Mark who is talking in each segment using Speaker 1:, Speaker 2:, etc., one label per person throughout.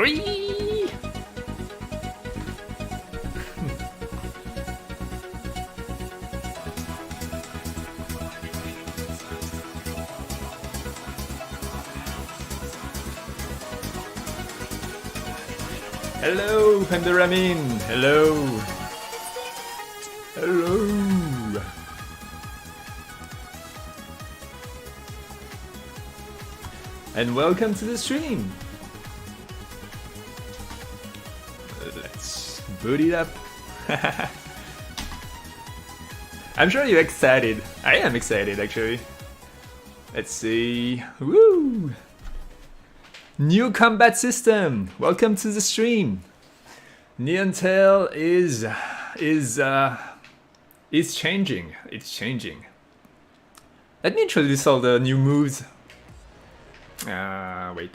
Speaker 1: Scree! Hello, Pandaramin! Hello! Hello! And welcome to the stream! Let's boot it up! I'm sure you're excited. I am excited, actually. Let's see... Woo! New combat system! Welcome to the stream! Neon Tail is changing. It's changing. Let me introduce all the new moves. Wait.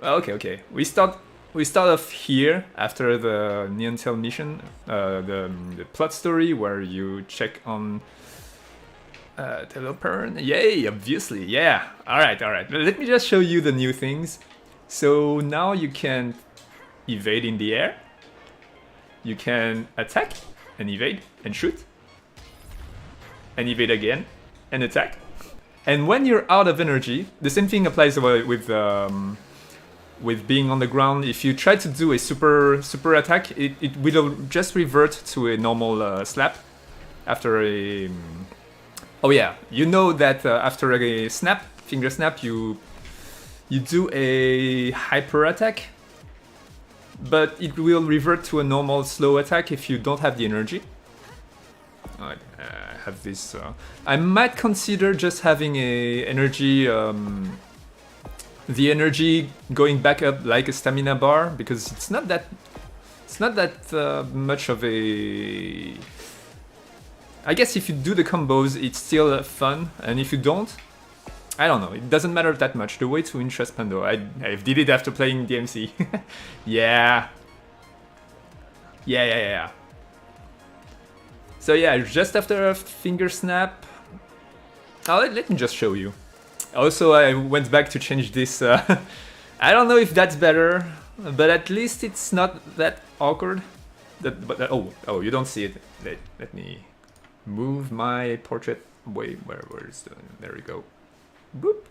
Speaker 1: Okay. We start off here after the Neon Tail mission, the plot story where you check on Telopern. Yay, obviously, yeah. Alright. Let me just show you the new things. So now you can evade in the air. You can attack and evade and shoot. And evade again and attack. And when you're out of energy, the same thing applies with being on the ground. If you try to do a super attack, it will just revert to a normal slap after a... Oh yeah, you know that after a finger snap, you do a hyper attack, but it will revert to a normal slow attack if you don't have the energy. I have this. I might consider just having a energy, the energy going back up like a stamina bar, because it's not that much of a. I guess if you do the combos, it's still fun, and if you don't, I don't know. It doesn't matter that much. The way to interest Pando. I did it after playing DMC. Yeah. So yeah, just after a finger snap. Let me just show you. Also, I went back to change this. I don't know if that's better, but at least it's not that awkward. Oh, you don't see it. Let me move my portrait. Wait, where is the? There we go. Boop.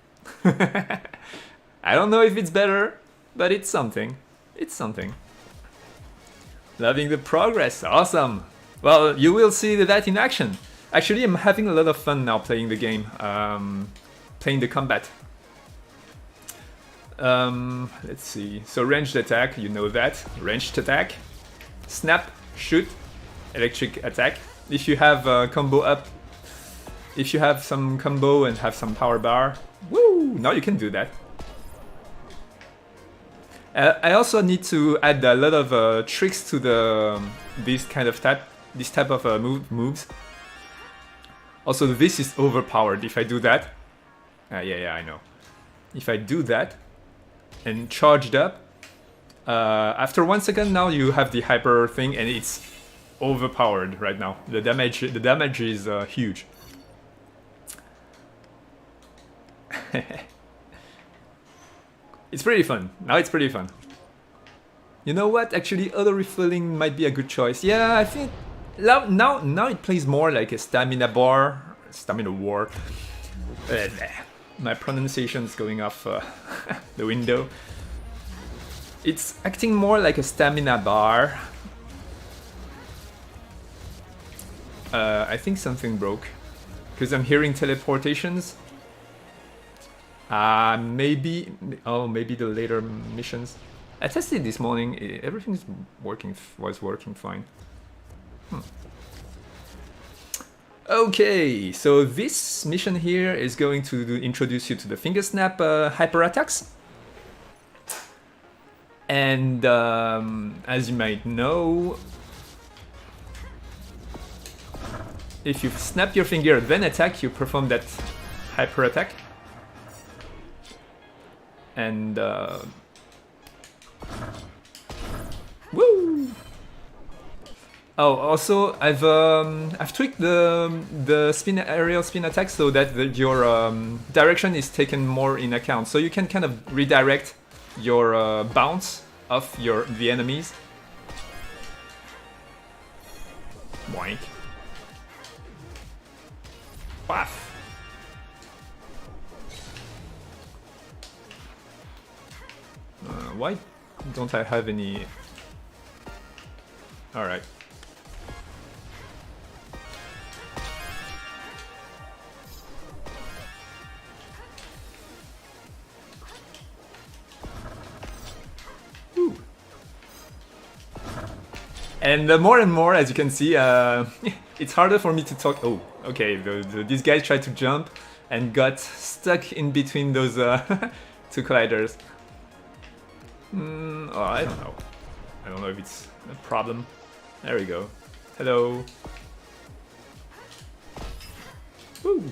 Speaker 1: I don't know if it's better, but it's something. It's something. Loving the progress. Awesome. Well, you will see that in action. Actually, I'm having a lot of fun now playing the game. Playing the combat. Let's see. So ranged attack, you know that. Ranged attack. Snap, shoot, electric attack. If you have combo up, if you have some combo and have some power bar, woo! Now you can do that. I also need to add a lot of tricks to this type of moves. Also, this is overpowered. If I do that, yeah, I know. If I do that and charged up, after 1 second, now you have the hyper thing, and it's overpowered right now. The damage is huge. It's pretty fun. Now it's pretty fun. You know what? Actually, auto refilling might be a good choice. Yeah, I think now it plays more like a stamina war. My pronunciation is going off the window. It's acting more like a stamina bar. I think something broke because I'm hearing teleportations. Maybe the later missions. I tested this morning. Everything was working fine. Okay, so this mission here is going to introduce you to the finger snap hyper attacks. And as you might know, if you snap your finger then attack, you perform that hyper attack. And woo! Oh, also I've tweaked the aerial spin attack so that your direction is taken more in account. So you can kind of redirect your bounce off the enemies. Boink. Paf. Why don't I have any... Alright. And more and more, as you can see, it's harder for me to talk. Oh, okay, these guys tried to jump and got stuck in between those two colliders. Oh, I don't know. I don't know if it's a problem. There we go. Hello. Woo.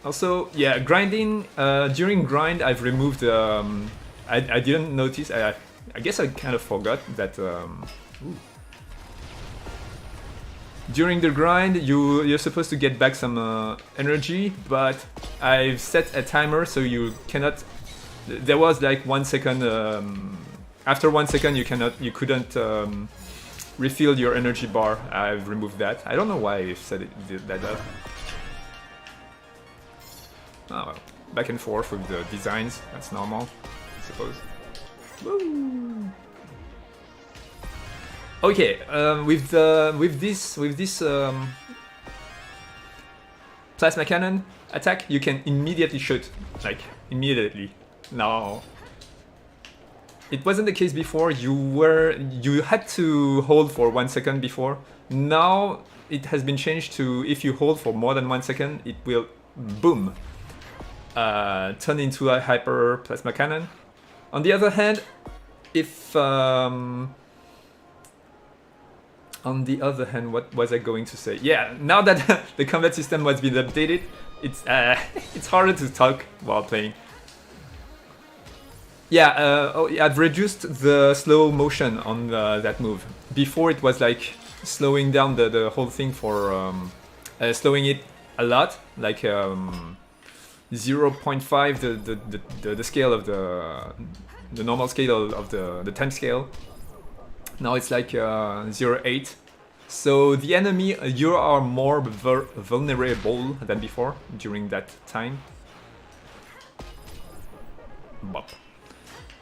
Speaker 1: Also, yeah, grinding. During grind, I've removed. I didn't notice. I guess I kind of forgot that. During the grind, you're supposed to get back some energy, but I've set a timer so you cannot. There was like 1 second. After 1 second, you couldn't refill your energy bar. I've removed that. I don't know why I set it did that up. Oh well, back and forth with the designs. That's normal, I suppose. Woo. Okay, with this plasma cannon attack, you can immediately shoot, like immediately. Now, it wasn't the case before. You had to hold for 1 second before. Now it has been changed to if you hold for more than 1 second, it will boom turn into a hyper plasma cannon. On the other hand, if on the other hand, what was I going to say? Yeah, now that the combat system has been updated, it's harder to talk while playing. Yeah, I've reduced the slow motion on that move. Before it was like slowing down the whole thing for slowing it a lot, like 0.5 the scale of the normal scale of the time scale. Now it's like 0.8. So the enemy, you are more vulnerable than before during that time. Bop.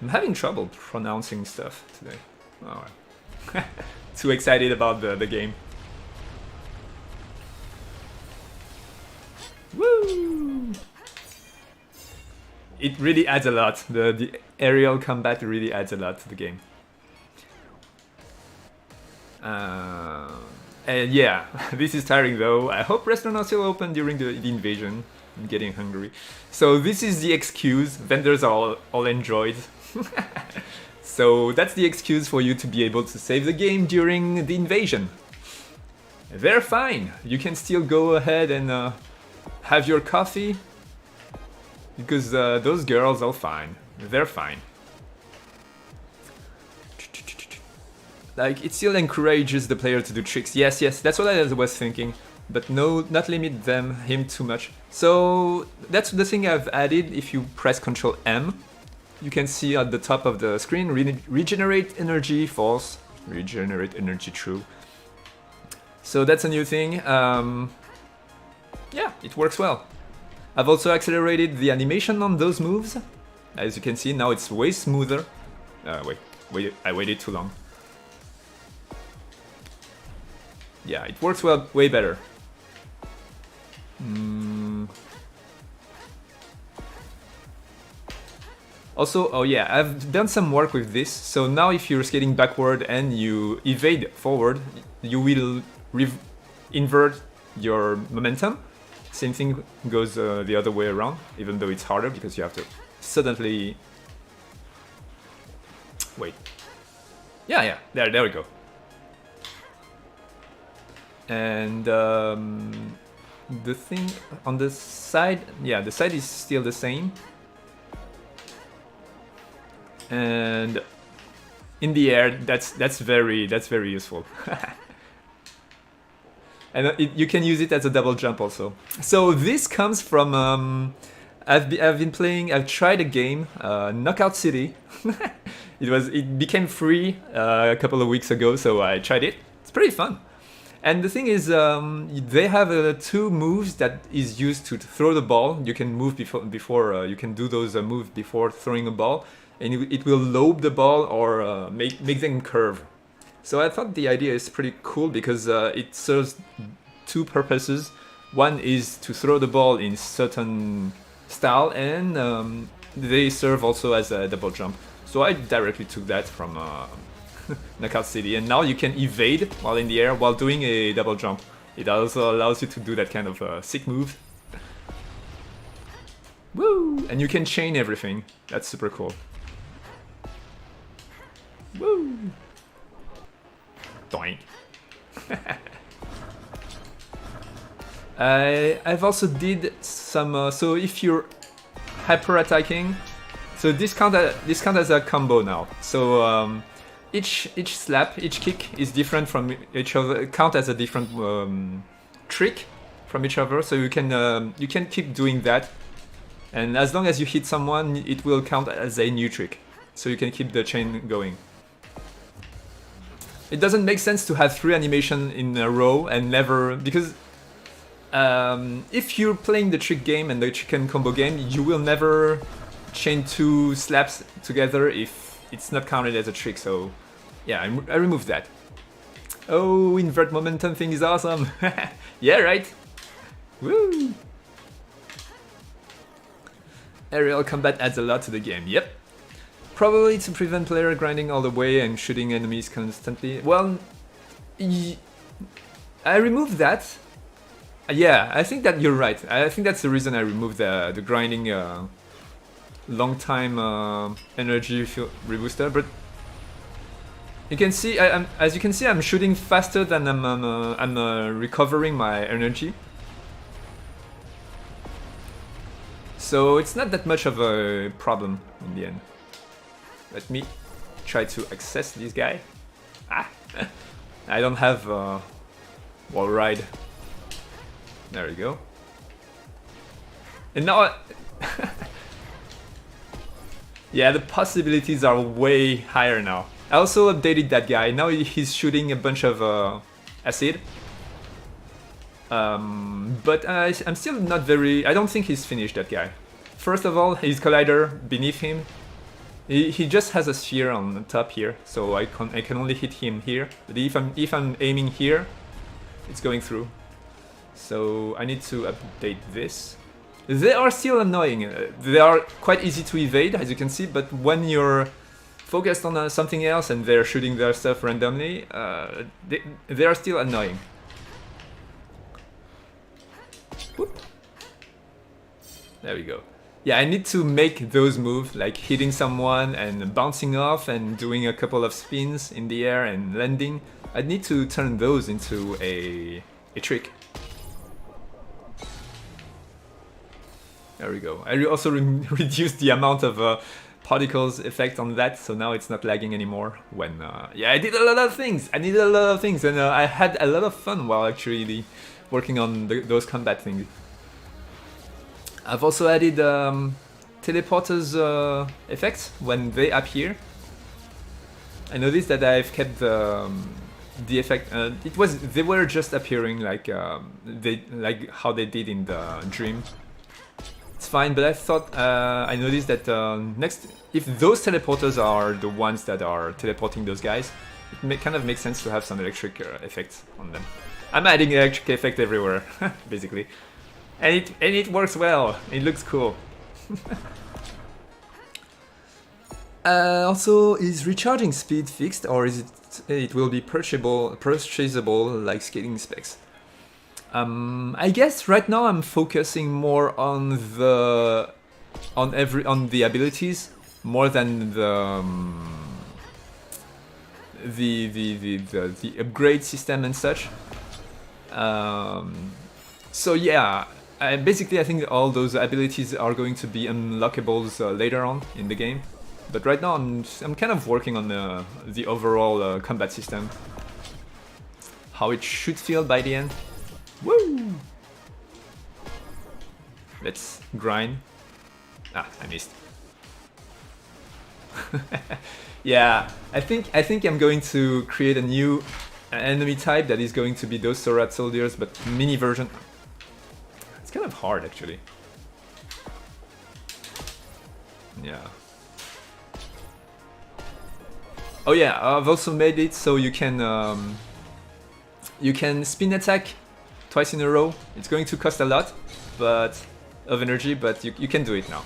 Speaker 1: I'm having trouble pronouncing stuff today. Oh, well. Too excited about the game. Woo! It really adds a lot. The aerial combat really adds a lot to the game. And yeah, this is tiring though. I hope restaurants are still open during the invasion. I'm getting hungry. So this is the excuse. Vendors are all enjoyed. So that's the excuse for you to be able to save the game during the invasion. They're fine. You can still go ahead and have your coffee. Because those girls are fine. They're fine. Like, it still encourages the player to do tricks. Yes, that's what I was thinking. But no, not limit him too much. So that's the thing I've added. If you press Ctrl M, you can see at the top of the screen, regenerate energy, false. Regenerate energy, true. So that's a new thing. Yeah, it works well. I've also accelerated the animation on those moves. As you can see, now it's way smoother. Wait, I waited too long. Yeah, it works well, way better. Also, oh yeah, I've done some work with this. So now if you're skating backward and you evade forward, you will invert your momentum. Same thing goes the other way around, even though it's harder because you have to suddenly... Wait. Yeah, there we go. And the thing on the side, yeah, the side is still the same. And in the air, that's very useful. And you can use it as a double jump also. So this comes from I've tried a game, Knockout City. it became free a couple of weeks ago, so I tried it. It's pretty fun. And the thing is, they have two moves that is used to throw the ball. You can move before you can do those moves before throwing a ball, and it will lobe the ball or make them curve. So I thought the idea is pretty cool because it serves two purposes. One is to throw the ball in certain style, and they serve also as a double jump. So I directly took that from Knockout City, and now you can evade while in the air while doing a double jump. It also allows you to do that kind of sick move. Woo! And you can chain everything. That's super cool. Woo! Doink. I've also did some. So if you're hyper attacking, so this count as a combo now. So each slap, each kick is different from each other. Count as a different trick from each other. So you can keep doing that, and as long as you hit someone, it will count as a new trick. So you can keep the chain going. It doesn't make sense to have 3 animations in a row and never, because if you're playing the trick game and the chicken combo game, you will never chain 2 slaps together if it's not counted as a trick. So yeah, I removed that. Oh, invert momentum thing is awesome. Yeah, right? Woo! Aerial combat adds a lot to the game, yep. Probably to prevent player grinding all the way and shooting enemies constantly. Well, I removed that. Yeah, I think that you're right. I think that's the reason I removed the grinding long time energy rebooster. But you can see, as you can see, I'm shooting faster than I'm recovering my energy. So it's not that much of a problem in the end. Let me try to access this guy. Ah, I don't have wall ride. There we go. And now, yeah, the possibilities are way higher now. I also updated that guy. Now he's shooting a bunch of acid. But I'm still not very. I don't think he's finished, that guy. First of all, his collider beneath him. He just has a sphere on the top here, so I can only hit him here. But if I'm aiming here, it's going through. So I need to update this. They are still annoying. They are quite easy to evade, as you can see. But when you're focused on something else and they're shooting their stuff randomly, they are still annoying. Whoop. There we go. Yeah, I need to make those moves, like hitting someone and bouncing off and doing a couple of spins in the air and landing. I need to turn those into a trick. There we go. I also reduced the amount of particles effect on that, so now it's not lagging anymore. When yeah, I did a lot of things. And I had a lot of fun while actually working on those combat things. I've also added teleporters effects when they appear. I noticed that I've kept the effect. They were just appearing like how they did in the dream. It's fine, but I thought I noticed that if those teleporters are the ones that are teleporting those guys, it kind of makes sense to have some electric effects on them. I'm adding electric effect everywhere, basically. And it works well. It looks cool. Also, is recharging speed fixed, or is it will be purchasable like skating specs? I guess right now I'm focusing more on the abilities more than the upgrade system and such. So yeah. Basically, I think all those abilities are going to be unlockables later on in the game. But right now, I'm kind of working on the overall combat system. How it should feel by the end. Woo! Let's grind. Ah, I missed. Yeah, I think I'm going to create a new enemy type that is going to be those Sorat soldiers, but mini version. It's kind of hard actually. Yeah. Oh yeah, I've also made it so you can spin attack twice in a row. It's going to cost a lot, but of energy, but you can do it now.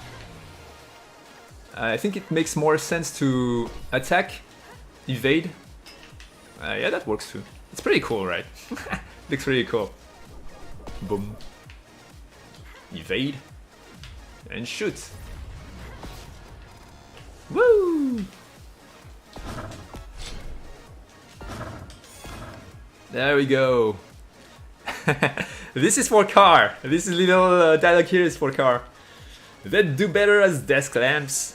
Speaker 1: I think it makes more sense to attack, evade. Yeah, that works too. It's pretty cool, right? Looks really cool. Boom. Evade. And shoot. Woo! There we go. This is for Car. This little dialogue here is for Car. They'd do better as desk lamps.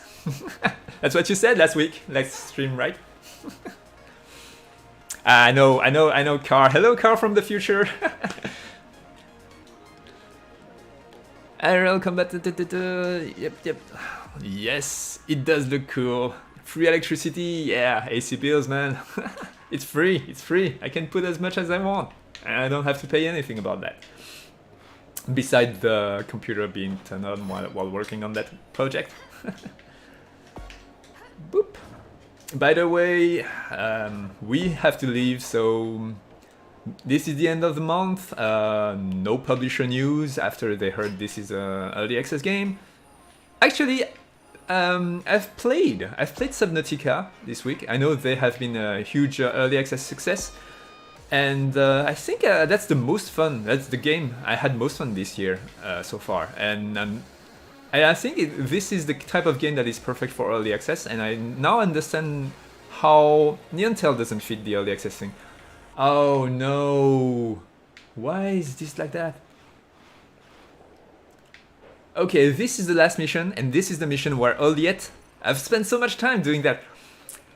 Speaker 1: That's what you said last week, last stream, right? I know, Car. Hello, Car from the future. IRL combat. Yep. Yes, it does look cool. Free electricity, yeah. AC bills, man. It's free. I can put as much as I want. And I don't have to pay anything about that. Besides the computer being turned on while working on that project. Boop. By the way, we have to leave, so this is the end of the month. No publisher news after they heard this is an early access game. Actually, I've played Subnautica this week. I know they have been a huge early access success, and I think that's the most fun. That's the game I had most fun this year so far, and I think this is the type of game that is perfect for early access, and I now understand how Neon Tail doesn't fit the early access thing. Oh no! Why is this like that? Okay, this is the last mission, and this is the mission where Oliet... I've spent so much time doing that.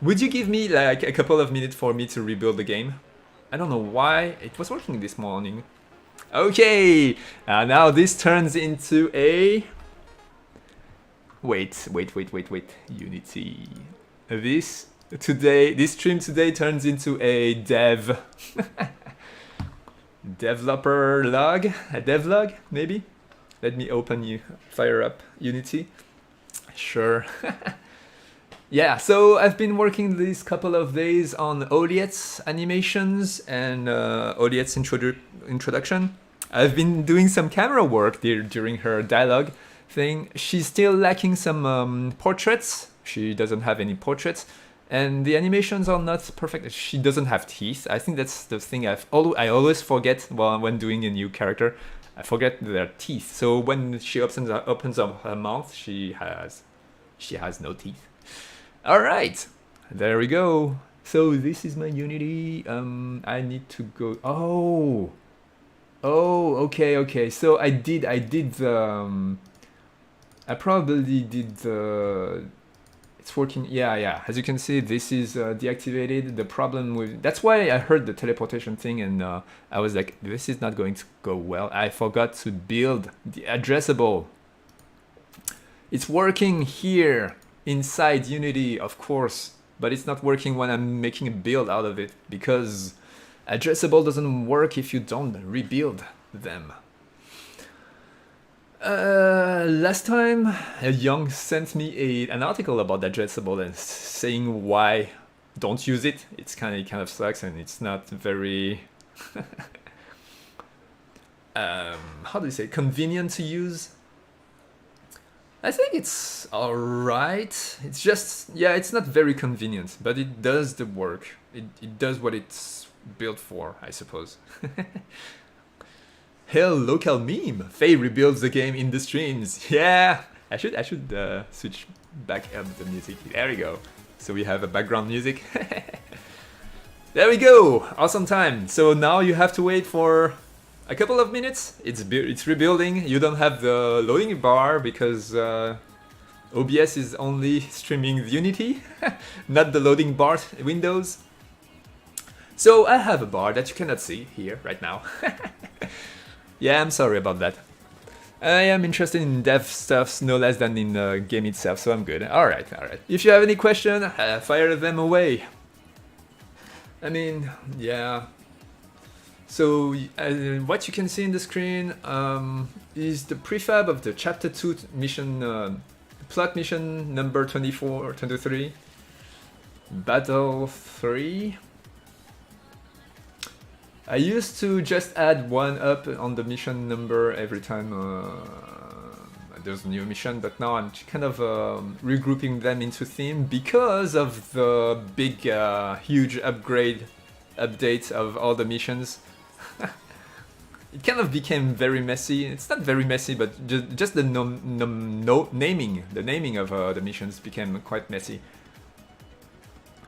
Speaker 1: Would you give me like a couple of minutes for me to rebuild the game? I don't know why, it was working this morning. Okay, now this turns into a... Wait. Unity. This stream today turns into a developer log, a devlog maybe. Let me fire up Unity. Sure. Yeah, so I've been working these couple of days on Oliet's animations and Oliet's introduction. I've been doing some camera work during her dialogue thing. She's still lacking some portraits. She doesn't have any portraits. And the animations are not perfect. She doesn't have teeth. I think that's the thing I always forget when doing a new character. I forget their teeth. So when she opens up her mouth, she has no teeth. All right, there we go. So this is my Unity. I need to go. Oh, okay. So I did the. I probably did the. It's working. Yeah. As you can see, this is deactivated. The problem with... That's why I heard the teleportation thing and I was like, this is not going to go well. I forgot to build the addressable. It's working here inside Unity, of course, but it's not working when I'm making a build out of it because addressable doesn't work if you don't rebuild them. Last time, Young sent me an article about addressable and saying why don't use it. It kind of sucks and it's not very how do you say, convenient to use. I think it's alright. It's just, yeah, it's not very convenient, but it does the work. It does what it's built for, I suppose. Hell, local meme. Faye rebuilds the game in the streams. Yeah, I should switch back up the music. There we go. So we have a background music. There we go. Awesome time. So now you have to wait for a couple of minutes. It's rebuilding. You don't have the loading bar because OBS is only streaming the Unity, not the loading bar windows. So I have a bar that you cannot see here right now. Yeah, I'm sorry about that. I am interested in dev stuff no less than in the game itself, so I'm good. Alright, alright. If you have any question, fire them away. I mean, yeah. So, what you can see in the screen is the prefab of the Chapter 2 mission, plot mission number 24 or 23. Battle 3. I used to just add one up on the mission number every time there's a new mission, but now I'm kind of regrouping them into theme because of the big, huge update of all the missions. It kind of became very messy. It's not very messy, but just the naming of the missions became quite messy.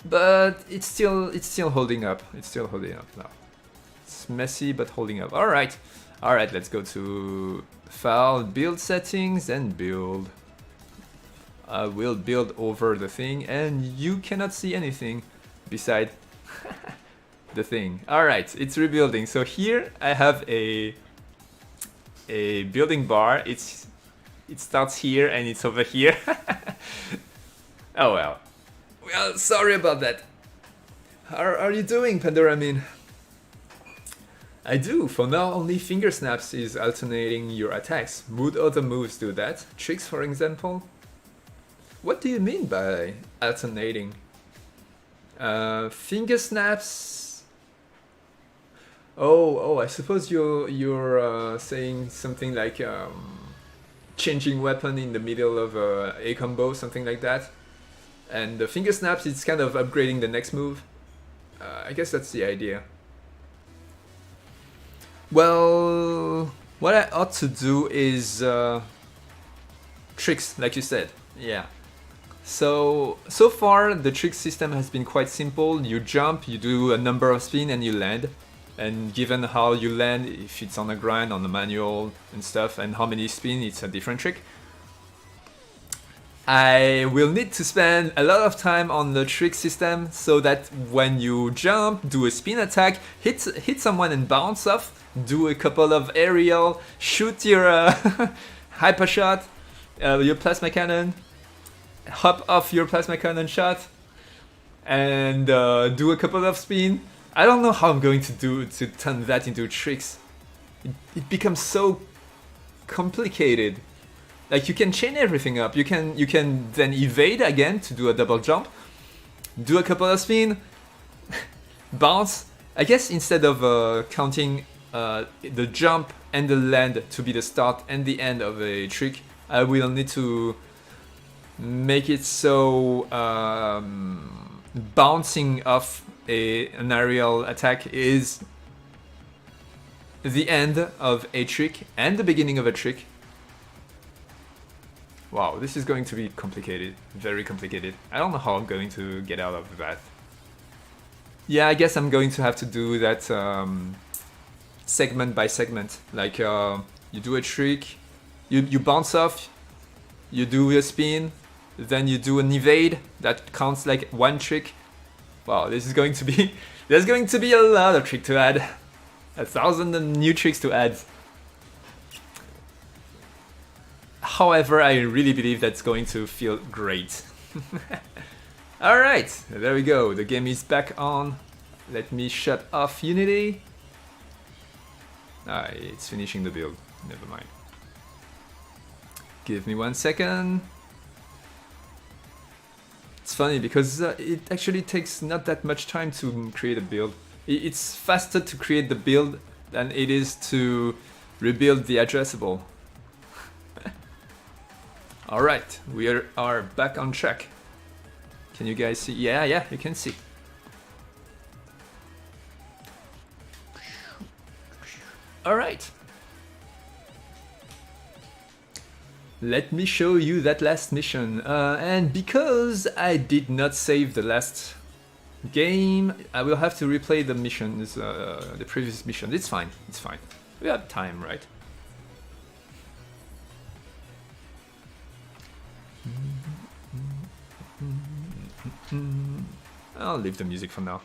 Speaker 1: But it's still holding up. It's still holding up now. It's messy but holding up. Alright, let's go to File, Build Settings, and Build. I will build over the thing, and you cannot see anything beside the thing. Alright, it's rebuilding. So here I have a building bar. It starts here and it's over here. Oh well. Well, sorry about that. How are you doing, Pandoramin? I do. For now, only finger snaps is alternating your attacks. Would other moves do that? Tricks, for example? What do you mean by alternating? Finger snaps... Oh, I suppose you're saying something like changing weapon in the middle of a combo, something like that. And the finger snaps, it's kind of upgrading the next move. I guess that's the idea. Well, what I ought to do is tricks, like you said. Yeah. So far the trick system has been quite simple. You jump, you do a number of spin, and you land. And given how you land, if it's on a grind, on the manual and stuff, and how many spin, it's a different trick. I will need to spend a lot of time on the trick system so that when you jump, do a spin attack, hit someone and bounce off, do a couple of aerial, shoot your hyper shot, your plasma cannon, hop off your plasma cannon shot, and do a couple of spin. I don't know how I'm going to turn that into tricks. It becomes so complicated. Like, you can chain everything up. You can then evade again to do a double jump, do a couple of spin, bounce. I guess instead of counting the jump and the land to be the start and the end of a trick, I will need to make it so bouncing off an aerial attack is the end of a trick and the beginning of a trick. Wow, this is going to be complicated, very complicated. I don't know how I'm going to get out of that. Yeah, I guess I'm going to have to do that segment by segment. Like, you do a trick, you bounce off, you do a spin, then you do an evade, that counts like one trick. Wow, this is going to be... there's going to be a lot of tricks to add. 1,000 new tricks to add. However, I really believe that's going to feel great. Alright, there we go. The game is back on. Let me shut off Unity. It's finishing the build. Never mind. Give me 1 second. It's funny because it actually takes not that much time to create a build. It's faster to create the build than it is to rebuild the addressable. Alright, we are back on track. Can you guys see? Yeah, you can see. Alright. Let me show you that last mission. And because I did not save the last game, I will have to replay the missions, the previous mission. It's fine, it's fine. We have time, right? I'll leave the music for now.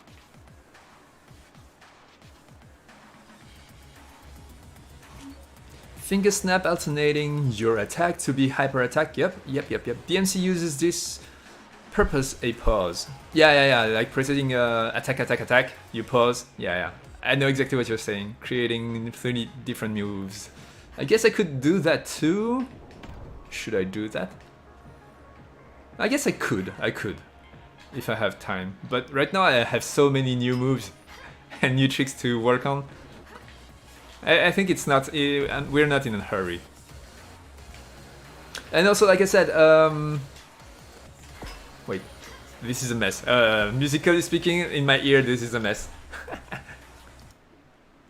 Speaker 1: Finger snap alternating your attack to be hyper attack. Yep. DMC uses this purpose a pause. Yeah. Like pressing attack. You pause. Yeah. I know exactly what you're saying. Creating 30 different moves. I guess I could do that too. Should I do that? I guess I could. If I have time. But right now I have so many new moves and new tricks to work on. I think it's not. We're not in a hurry. And also, like I said, wait, this is a mess. Musically speaking, in my ear, this is a mess.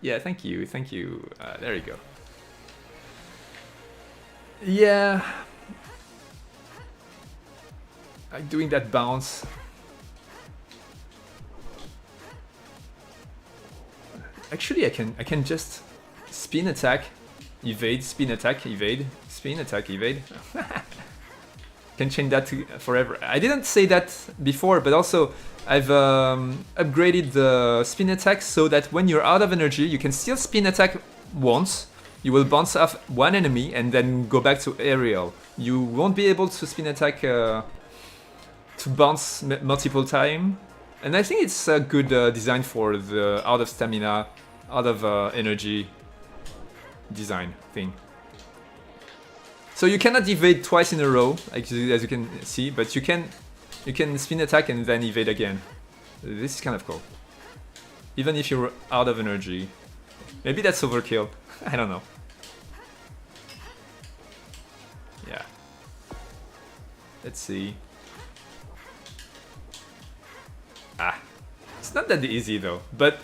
Speaker 1: Yeah, thank you. There you go. Yeah, I'm doing that bounce. Actually, I can just spin attack, evade, spin attack, evade, spin attack, evade. Can change that to forever. I didn't say that before, but also I've upgraded the spin attack so that when you're out of energy, you can still spin attack once. You will bounce off one enemy and then go back to aerial. You won't be able to spin attack to bounce multiple times. And I think it's a good design for the out of stamina, out of energy design thing. So you cannot evade twice in a row, as you can see, but you can spin attack and then evade again. This is kind of cool. Even if you're out of energy. Maybe that's overkill. I don't know. Yeah. Let's see. It's not that easy though, but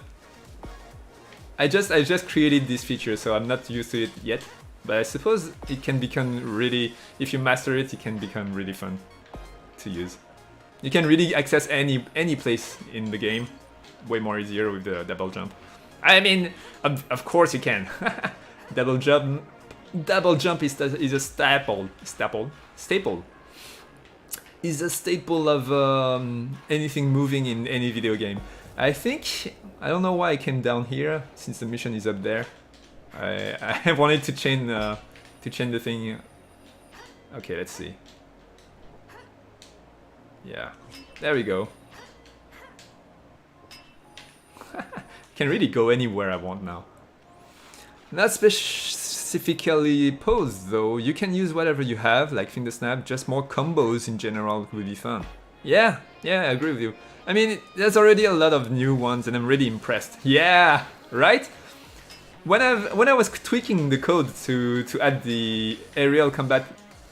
Speaker 1: I just created this feature, so I'm not used to it yet. But I suppose it can become really, if you master it, it can become really fun to use. You can really access any place in the game way more easier with the double jump. I mean, of course you can. Double jump is a staple. Is a staple of anything moving in any video game. I don't know why I came down here since the mission is up there. I wanted to change the thing. Okay, let's see. Yeah, there we go. Can really go anywhere I want now. Not specifically posed though. You can use whatever you have, like finger snap. Just more combos in general would be fun. Yeah, I agree with you. I mean, there's already a lot of new ones, and I'm really impressed. Yeah, right? When I was tweaking the code to add the aerial combat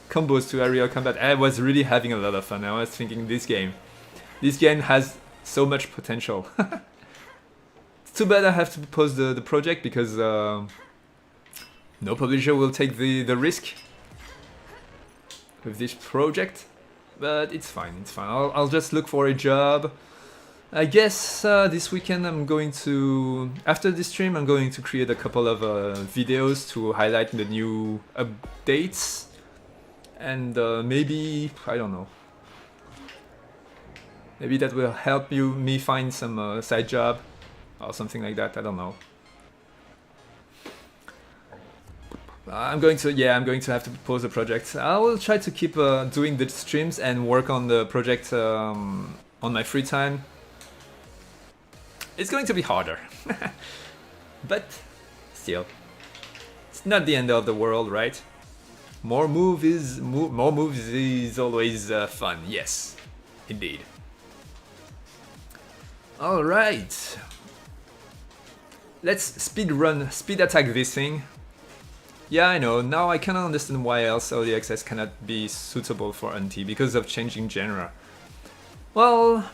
Speaker 1: combos to aerial combat, I was really having a lot of fun. I was thinking this game has so much potential. It's too bad I have to pause the project because no publisher will take the risk with this project. But it's fine. I'll just look for a job. I guess this weekend after this stream, I'm going to create a couple of videos to highlight the new updates. And maybe, I don't know. Maybe that will help me find some side job or something like that. I don't know. I'm going to have to pause the project. I will try to keep doing the streams and work on the project on my free time. It's going to be harder, but still, it's not the end of the world, right? More moves is always fun. Yes, indeed. All right, let's speed attack this thing. Yeah, I know. Now I cannot understand why else early access cannot be suitable for NT because of changing genre. Well,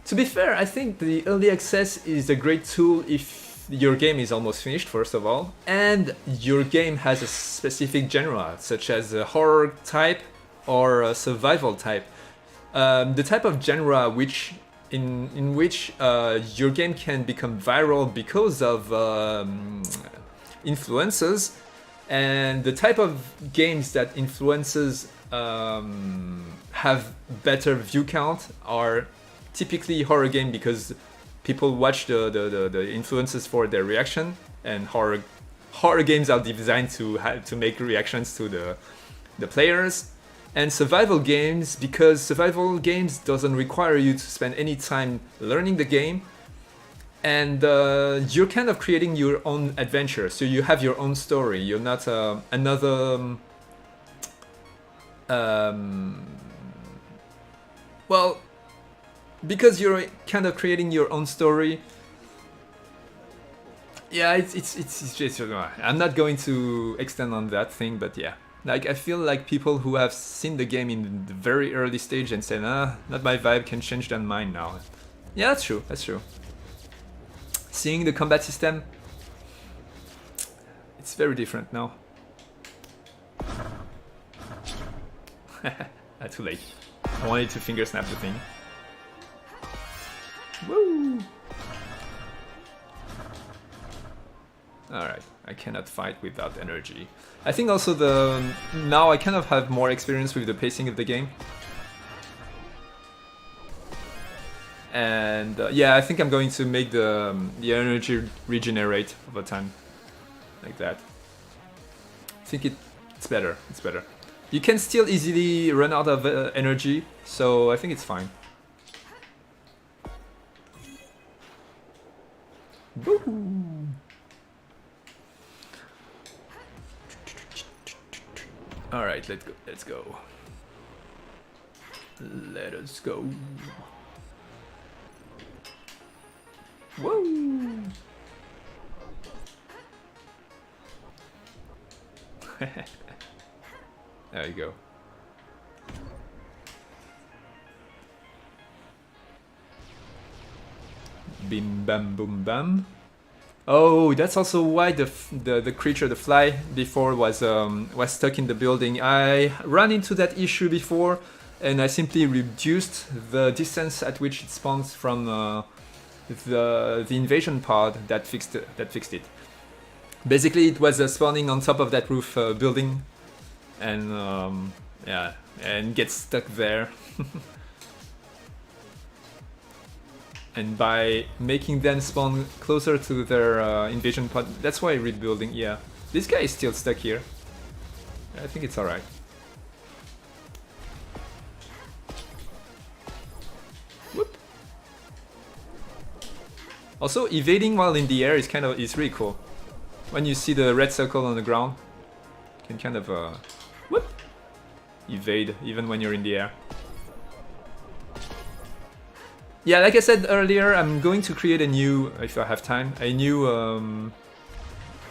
Speaker 1: to be fair, I think the early access is a great tool if your game is almost finished, first of all, and your game has a specific genre, such as a horror type or a survival type. The type of genre in which your game can become viral because of influences. And the type of games that influences have better view count are typically horror game because people watch the influences for their reaction, and horror horror games are designed to make reactions to the players, and survival games, because survival games doesn't require you to spend any time learning the game, and you're kind of creating your own adventure, so you have your own story. You're not another well, because you're kind of creating your own story. Yeah, it's just, I'm not going to extend on that thing, but yeah, like I feel like people who have seen the game in the very early stage and said, not my vibe, can change their mind now. Yeah, that's true. That's true. Seeing the combat system, it's very different now. Too late. I wanted to finger snap the thing. Woo! Alright, I cannot fight without energy. I think also now I kind of have more experience with the pacing of the game. And yeah, I think I'm going to make the energy regenerate over time. Like that. I think it's better. It's better. You can still easily run out of energy, so I think it's fine. Woo! All right, let's go. Let's go. Let us go. Woo! There you go. Bim bam boom bam. Oh, that's also why the creature, the fly, before was stuck in the building. I ran into that issue before, and I simply reduced the distance at which it spawns from the invasion pod. That fixed it. Basically, it was spawning on top of that roof building, and yeah, and gets stuck there. And by making them spawn closer to their invasion pod, that's why rebuilding. Yeah, this guy is still stuck here. I think it's alright. Whoop. Also, evading while in the air is really cool. When you see the red circle on the ground, you can kind of whoop, evade even when you're in the air. Yeah, like I said earlier, I'm going to create a new, if I have time, a new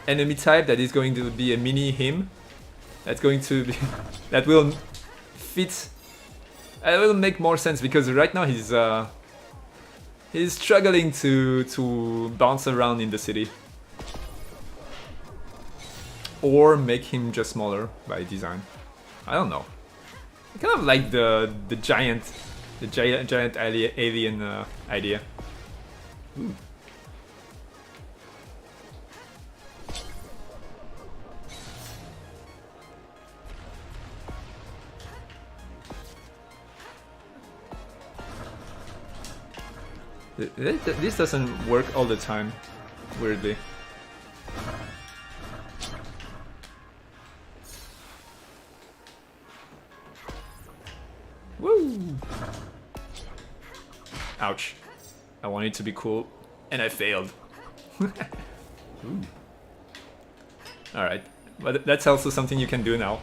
Speaker 1: enemy type that is going to be a mini him. That's going to be that will fit. It will make more sense because right now he's struggling to bounce around in the city. Or make him just smaller by design. I don't know. I kind of like the giant alien idea. Ooh. This doesn't work all the time, weirdly. Woo! Ouch. I wanted to be cool, and I failed. Alright, but that's also something you can do now.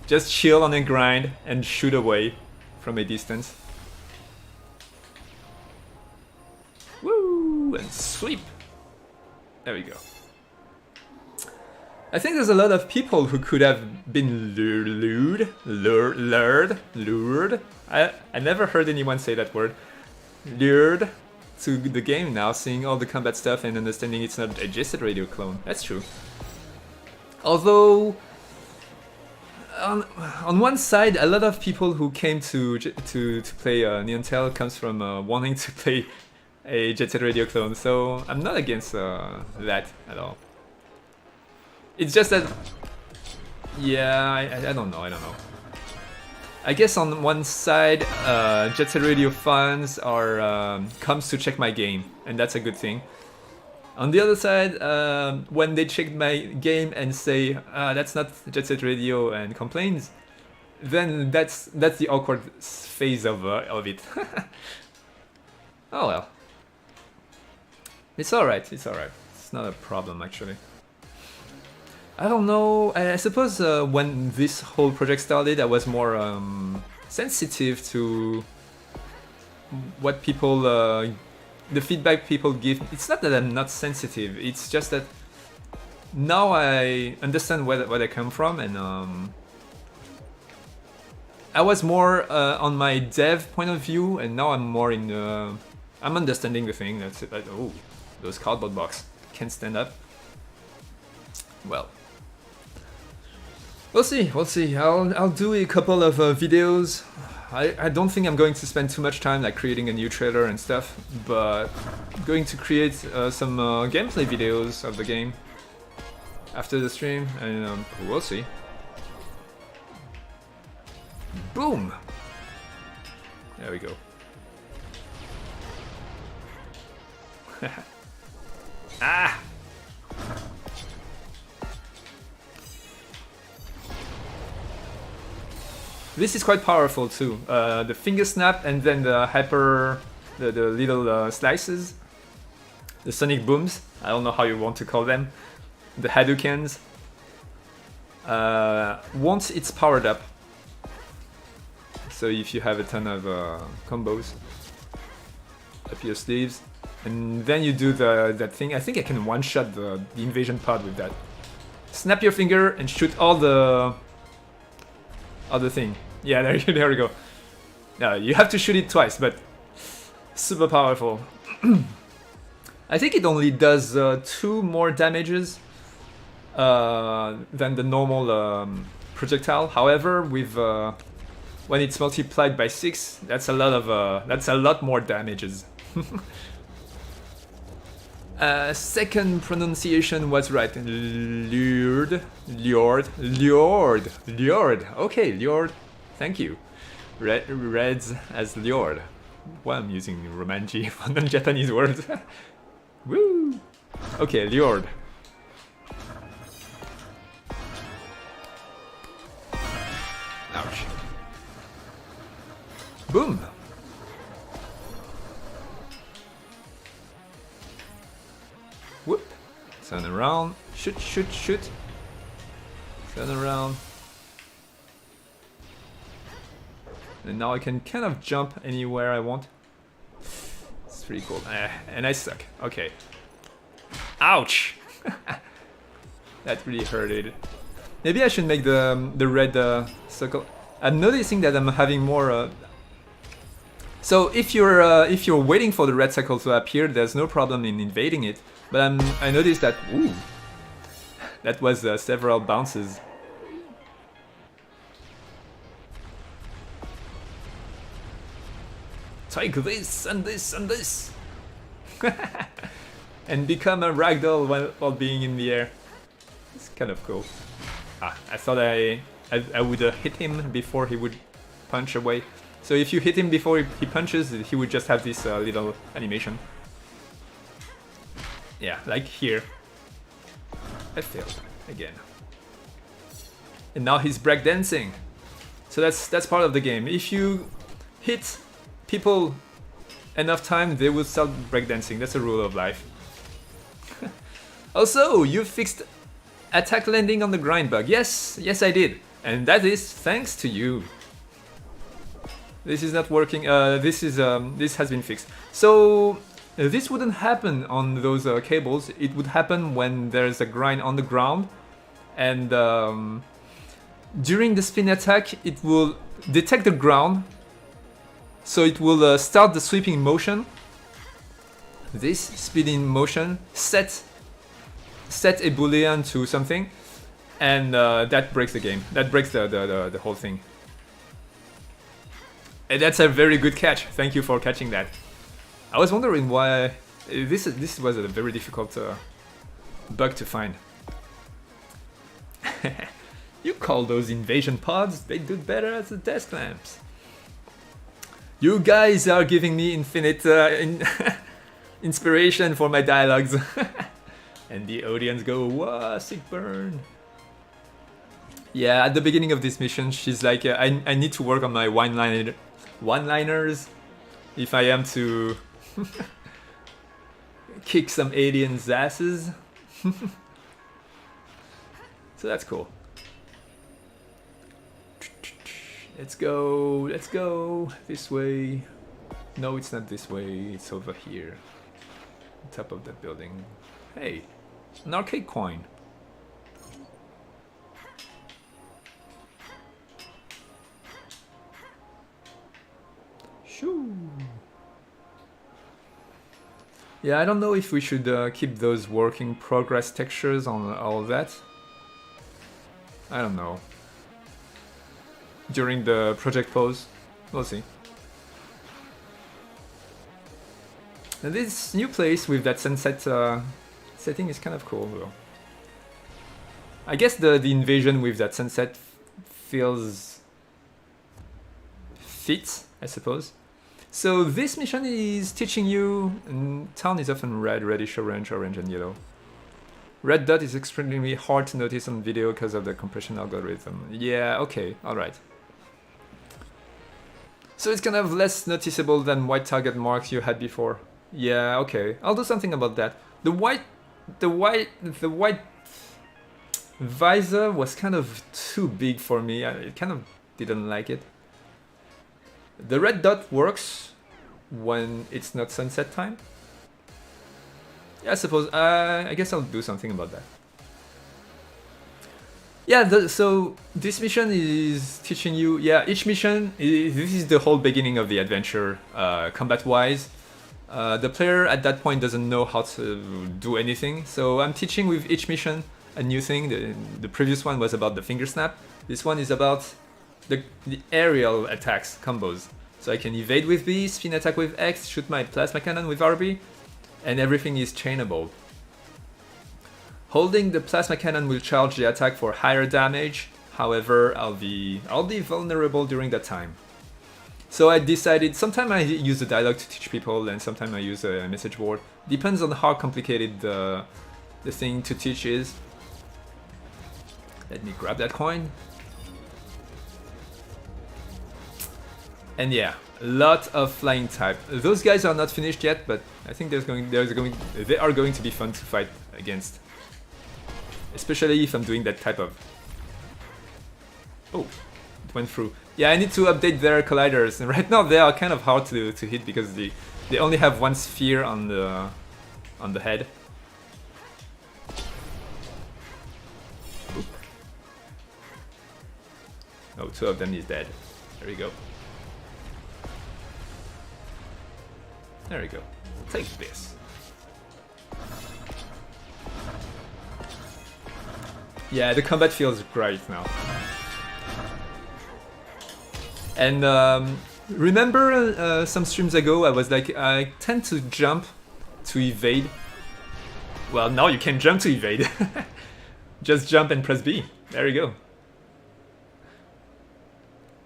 Speaker 1: Just chill on a grind and shoot away from a distance. Woo! And sweep! There we go. I think there's a lot of people who could have been lured. I never heard anyone say that word. Lured to the game now, seeing all the combat stuff and understanding it's not a Jet Set Radio clone. That's true. Although, on one side, a lot of people who came to play Neon Tail comes from wanting to play a Jet Set Radio clone, so I'm not against that at all. It's just that, yeah, I don't know. I guess on one side, Jet Set Radio fans are comes to check my game, and that's a good thing. On the other side, when they check my game and say that's not Jet Set Radio and complains, then that's the awkward phase of it. Oh well, it's alright. It's alright. It's not a problem actually. I don't know. I suppose when this whole project started, I was more sensitive to what people, the feedback people give. It's not that I'm not sensitive. It's just that now I understand where I come from, and I was more on my dev point of view, and now I'm more in. I'm understanding the thing. That's it. Like, oh, those cardboard box can't stand up. Well. We'll see, we'll see. I'll do a couple of videos. I don't think I'm going to spend too much time like creating a new trailer and stuff, but I'm going to create some gameplay videos of the game after the stream, and we'll see. Boom! There we go. Ah! This is quite powerful too. The finger snap and then the the little slices, the sonic booms. I don't know how you want to call them. The Hadoukens. Once it's powered up. So if you have a ton of combos up your sleeves, and then you do that thing. I think I can one-shot the invasion pod with that. Snap your finger and shoot all the other thing. Yeah, there we go. You have to shoot it twice, but super powerful. I think it only does 2 more damages than the normal projectile. However, with when it's multiplied by 6, that's a lot more damages. Second pronunciation was right. Lured. Okay, Lured. Thank you. Reds as Lured. Well, I'm using Romanji for non-Japanese words. Woo! Okay, Lured. Ouch. Boom! Whoop! Turn around. Shoot, shoot, shoot. Turn around. And now I can kind of jump anywhere I want. It's pretty cool. And I suck. Okay. Ouch! That really hurted. Maybe I should make the red circle. I'm noticing that I'm having more. So if you're waiting for the red circle to appear, there's no problem in invading it. But I noticed that. Ooh, that was several bounces. Take this and this and this, and become a ragdoll while being in the air. It's kind of cool. I thought I would hit him before he would punch away. So if you hit him before he punches, he would just have this little animation. Yeah, like here. I failed again. And now he's breakdancing. So that's part of the game. If you hit people enough time, they will start breakdancing. That's a rule of life. Also, you fixed attack landing on the grind bug. Yes, I did. And that is thanks to you. This is not working. This has been fixed. So this wouldn't happen on those cables. It would happen when there's a grind on the ground, and during the spin attack, it will detect the ground. So it will start the sweeping motion. This spinning motion set a boolean to something, and that breaks the game. That breaks the whole thing. And that's a very good catch. Thank you for catching that. I was wondering why this was a very difficult bug to find. You call those invasion pods? They do better as the desk lamps. You guys are giving me infinite inspiration for my dialogues. And the audience go, "Wow, sick burn." Yeah, at the beginning of this mission, she's like, I need to work on my one-liners if I am to kick some aliens' asses." So that's cool. Let's go this way. No, it's not this way, it's over here. On top of that building. Hey, an arcade coin. Shoo. Yeah, I don't know if we should keep those work in progress textures on all that. I don't know. During the project pause, we'll see. And this new place with that sunset setting is kind of cool though. I guess the invasion with that sunset feels fit, I suppose. So this mission is teaching you, and town is often red, reddish orange, orange and yellow. Red dot is extremely hard to notice on video because of the compression algorithm. Yeah, okay, alright. So it's kind of less noticeable than white target marks you had before. Yeah, okay, I'll do something about that. The white visor was kind of too big for me. I kind of didn't like it. The red dot works when it's not sunset time. Yeah, I suppose. I guess I'll do something about that. Yeah, so this mission is teaching you. Yeah, each mission. This is the whole beginning of the adventure, combat-wise. The player at that point doesn't know how to do anything. So I'm teaching with each mission a new thing. The previous one was about the finger snap. This one is about the aerial attacks combos. So I can evade with B, spin attack with X, shoot my plasma cannon with RB, and everything is chainable. Holding the plasma cannon will charge the attack for higher damage. However, I'll be vulnerable during that time. So I decided, sometimes I use a dialogue to teach people, and sometimes I use a message board. Depends on how complicated the thing to teach is. Let me grab that coin. And yeah, a lot of flying type. Those guys are not finished yet, but I think they are going to be fun to fight against. Especially if I'm doing that type of... Oh, it went through. Yeah, I need to update their colliders. And right now they are kind of hard to hit because they only have one sphere on the head. Oop. Oh, two of them is dead. There we go. There we go. Take this. Yeah, the combat feels great now. And remember some streams ago I was like, I tend to jump to evade. Well, now you can jump to evade. Just jump and press B. There you go.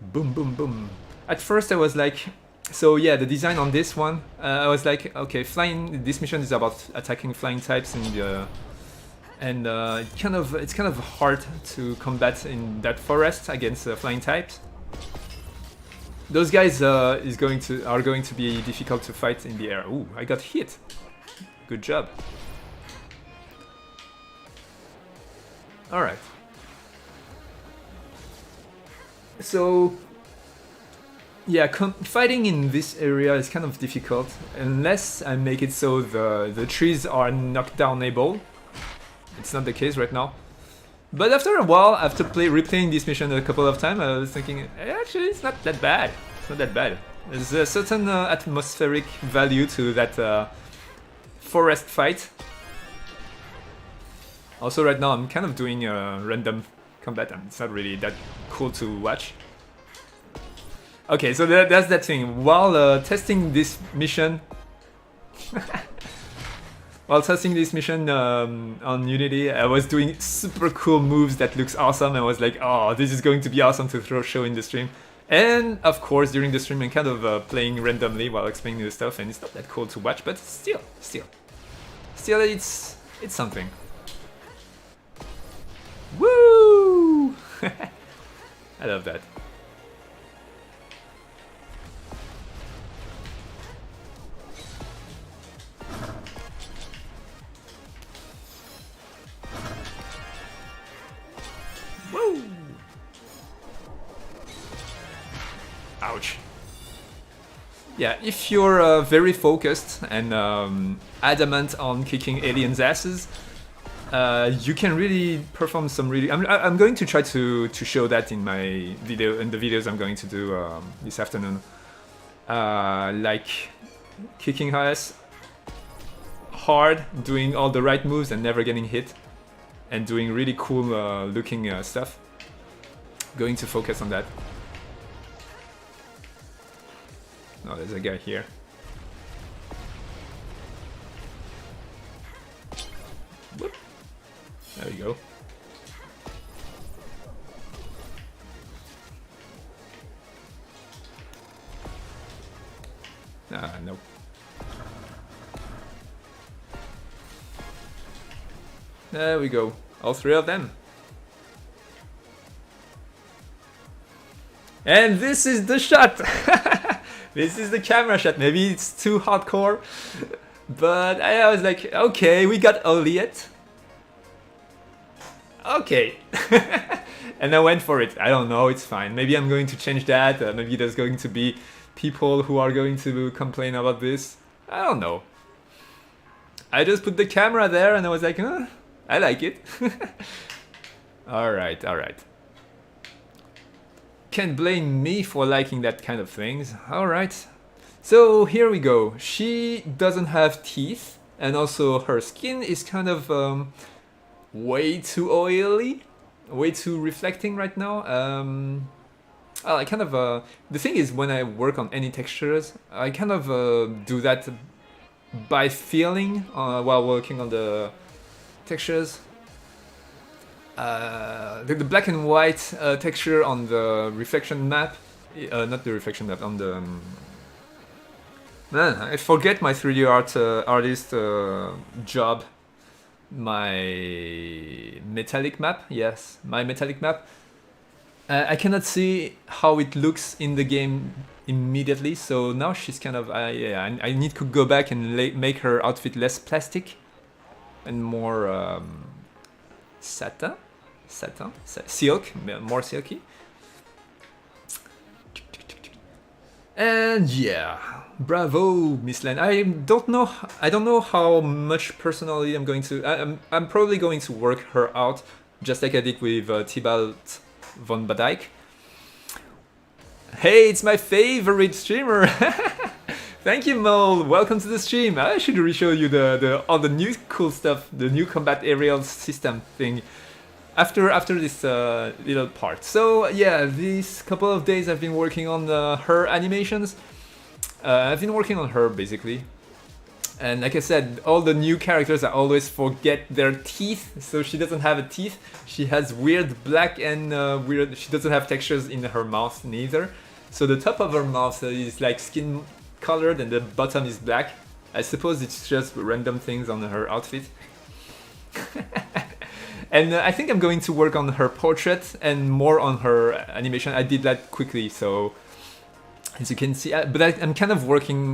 Speaker 1: Boom, boom, boom. At first I was like, so yeah, the design on this one, I was like, okay, flying. This mission is about attacking flying types, and it's kind of hard to combat in that forest against flying types. Those guys are going to be difficult to fight in the air. Ooh, I got hit. Good job. All right. So. Yeah, fighting in this area is kind of difficult unless I make it so the trees are knockdownable. It's not the case right now. But after a while, after replaying this mission a couple of times, I was thinking, actually, it's not that bad. It's not that bad. There's a certain atmospheric value to that forest fight. Also, right now, I'm kind of doing random combat. It's not really that cool to watch. Okay, so that's that thing. While testing this mission, on Unity, I was doing super cool moves that looks awesome. I was like, oh, this is going to be awesome to show in the stream. And of course, during the stream, I'm kind of playing randomly while explaining the stuff, and it's not that cool to watch, but still, it's It's something. Woo! I love that. Woo! Ouch. Yeah, if you're very focused and adamant on kicking aliens' asses, you can really perform some really. I'm going to try to show that in my video, in the videos I'm going to do this afternoon. Like kicking ass hard, doing all the right moves and never getting hit, and doing really cool looking stuff. Going to focus on that. Oh, there's a guy here. Whoop. There we go. Nope. There we go. All three of them. And this is the shot! This is the camera shot. Maybe it's too hardcore, but I was like, okay, we got Elliot. Okay. And I went for it. I don't know, it's fine. Maybe I'm going to change that. Maybe there's going to be people who are going to complain about this. I don't know. I just put the camera there and I was like, I like it. Alright, alright. Can't blame me for liking that kind of things. Alright. So here we go. She doesn't have teeth, and also her skin is kind of way too oily, way too reflecting right now. I kind of the thing is, when I work on any textures, I kind of do that by feeling while working on the textures. The black and white texture on the reflection map, not the reflection map, on the man, I forget my 3D artist job. My metallic map, yes, my metallic map. I cannot see how it looks in the game immediately, so now she's kind of yeah, I need to go back and make her outfit less plastic and more silk, more silky. And yeah, bravo, Miss Len. I don't know how much personally I'm going to. I'm probably going to work her out, just like I did with Tibalt von Badijk. Hey, it's my favorite streamer. Thank you, Mole. Welcome to the stream. I should re-show you all the new cool stuff, the new combat aerial system thing. After this little part. So yeah, these couple of days I've been working on her animations. I've been working on her basically. And like I said, all the new characters I always forget their teeth. So she doesn't have a teeth. She has weird black and weird, she doesn't have textures in her mouth neither. So the top of her mouth is like skin colored and the bottom is black. I suppose it's just random things on her outfit. And I think I'm going to work on her portrait and more on her animation. I did that quickly, so as you can see, but I'm kind of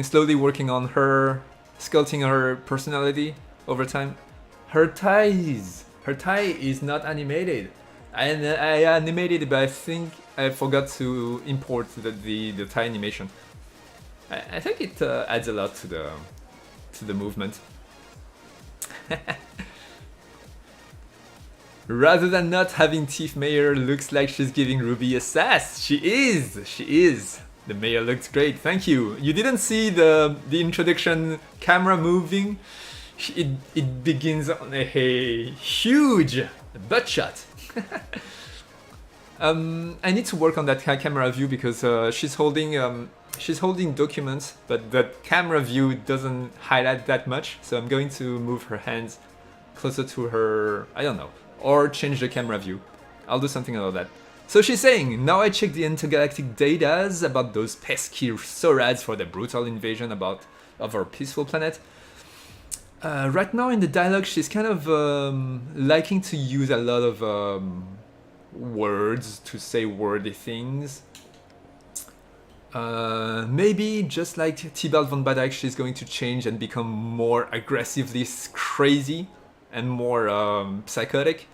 Speaker 1: slowly working on her, sculpting her personality over time. Her tie is not animated. I animated it, but I think I forgot to import the tie animation. I think it adds a lot to the movement. Rather than not having teeth, Mayor looks like she's giving Ruby a sass. She is. The Mayor looks great, thank you. You didn't see the introduction camera moving? It begins on a huge butt shot. I need to work on that camera view because she's holding documents, but the camera view doesn't highlight that much. So I'm going to move her hands closer to her. I don't know. Or change the camera view. I'll do something about that. So she's saying, now I check the intergalactic datas about those pesky Sorads for the brutal invasion of our peaceful planet. Right now in the dialogue, she's kind of liking to use a lot of words to say wordy things. Maybe just like Tybalt von Badijk, she's going to change and become more aggressively crazy and more psychotic.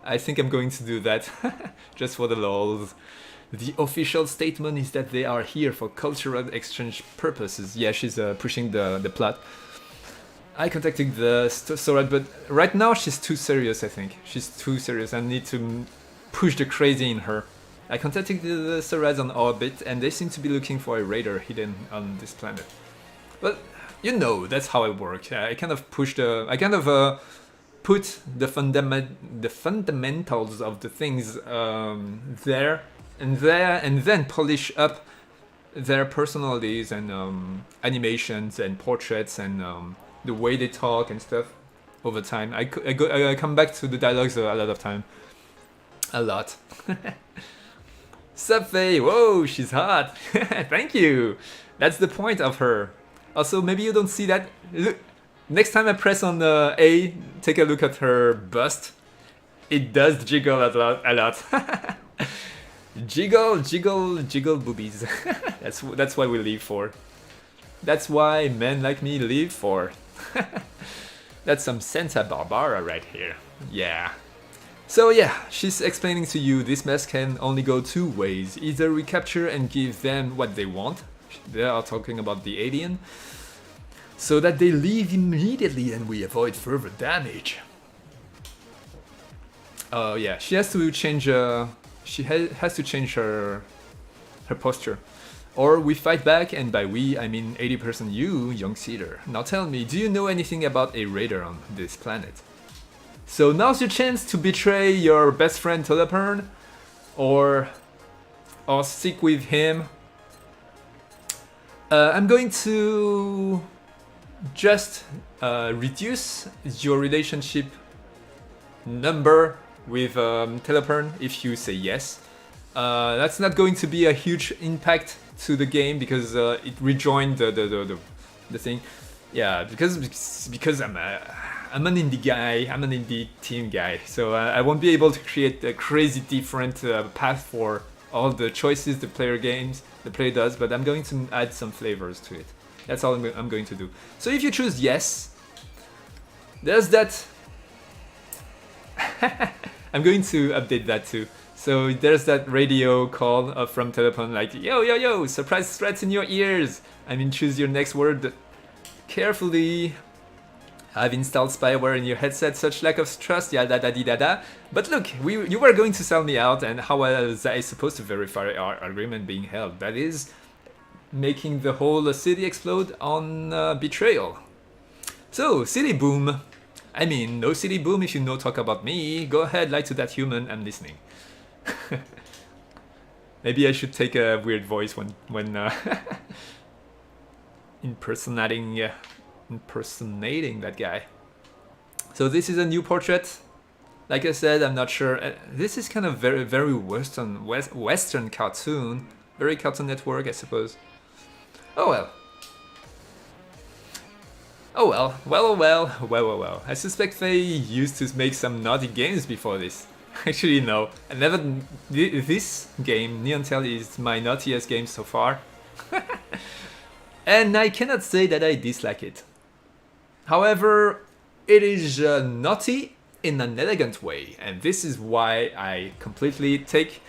Speaker 1: I think I'm going to do that just for the lols. The official statement is that they are here for cultural exchange purposes. Yeah, she's pushing the plot. I contacted the Sorad, but right now she's too serious, I think. She's too serious. I need to push the crazy in her. I contacted the Sorads on orbit, and they seem to be looking for a raider hidden on this planet. But, you know, that's how I work. I kind of push the... I kind of put the fundamentals of the things there, and then polish up their personalities and animations and portraits and the way they talk and stuff over time. I come back to the dialogues a lot of time. A lot. Sup, Faye? Whoa, she's hot. Thank you. That's the point of her. Also, maybe you don't see that. Look, next time I press on the A, take a look at her bust. It does jiggle a lot. Jiggle boobies. That's what we live for. That's why men like me live for. That's some Santa Barbara right here. Yeah. So yeah, she's explaining to you this mess can only go two ways. Either we capture and give them what they want. They are talking about the alien. So that they leave immediately and we avoid further damage. Oh yeah, she has to change has to change her posture. Or we fight back, and by we, I mean 80% you, young Cedar. Now tell me, do you know anything about a raider on this planet? So now's your chance to betray your best friend Telepern, or stick with him. I'm going to just reduce your relationship number with Telepern if you say yes. That's not going to be a huge impact to the game because it rejoined the thing. Yeah, because I'm an indie guy, I'm an indie team guy, so I won't be able to create a crazy different path for all the choices the player does, but I'm going to add some flavors to it. That's all I'm going to do. So if you choose yes, there's that. I'm going to update that too. So there's that radio call from Telepon like, yo, surprise threats in your ears. I mean, choose your next word carefully. I've installed spyware in your headset, such lack of trust, yada. But look, you were going to sell me out, and how was I supposed to verify our agreement being held? That is, making the whole city explode on betrayal. So, city boom. I mean, no city boom if you no talk about me. Go ahead, lie to that human, I'm listening. Maybe I should take a weird voice when impersonating that guy. So this is a new portrait. Like I said, I'm not sure. This is kind of very Western cartoon, very Cartoon Network, I suppose. Oh well. Well. I suspect they used to make some naughty games before this. Actually, no. This game, Neon Tail, is my naughtiest game so far. And I cannot say that I dislike it. However, it is naughty in an elegant way, and this is why I completely take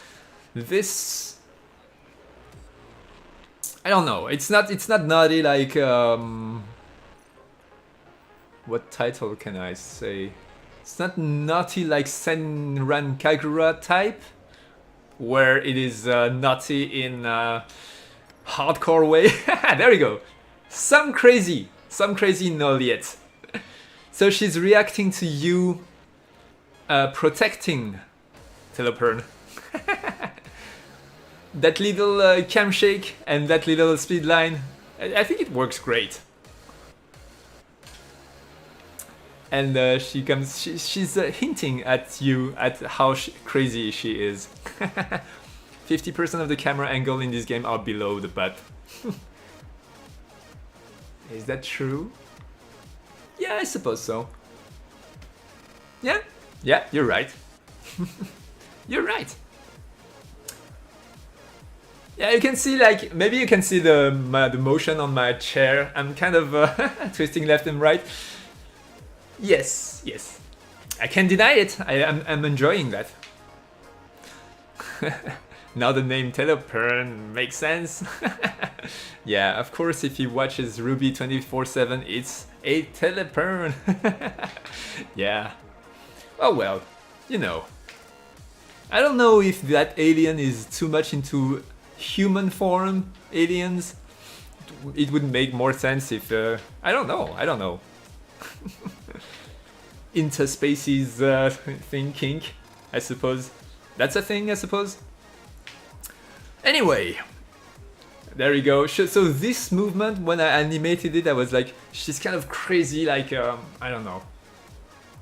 Speaker 1: this. I don't know. It's not naughty like what title can I say? It's not naughty like Senran Kagura type, where it is naughty in a hardcore way. There we go. Some crazy Noliet. So she's reacting to you protecting Telepern. That little cam shake and that little speed line, I think it works great. And she's hinting at you at how crazy she is. 50% of the camera angle in this game are below the butt. Is that true? Yeah, I suppose so. Yeah, yeah, you're right. You're right. Yeah, you can see, like, maybe you can see the motion on my chair. I'm kind of twisting left and right. Yes, yes. I can't deny it. I'm enjoying that. Now the name Telepern makes sense. Yeah, of course, if he watches Ruby 24/7, it's a Telepern. Yeah. Oh well, you know. I don't know if that alien is too much into human form aliens. It would make more sense if I don't know. Interspecies thinking, I suppose. That's a thing, I suppose. Anyway, there you go. So this movement, when I animated it, I was like, she's kind of crazy, like, I don't know.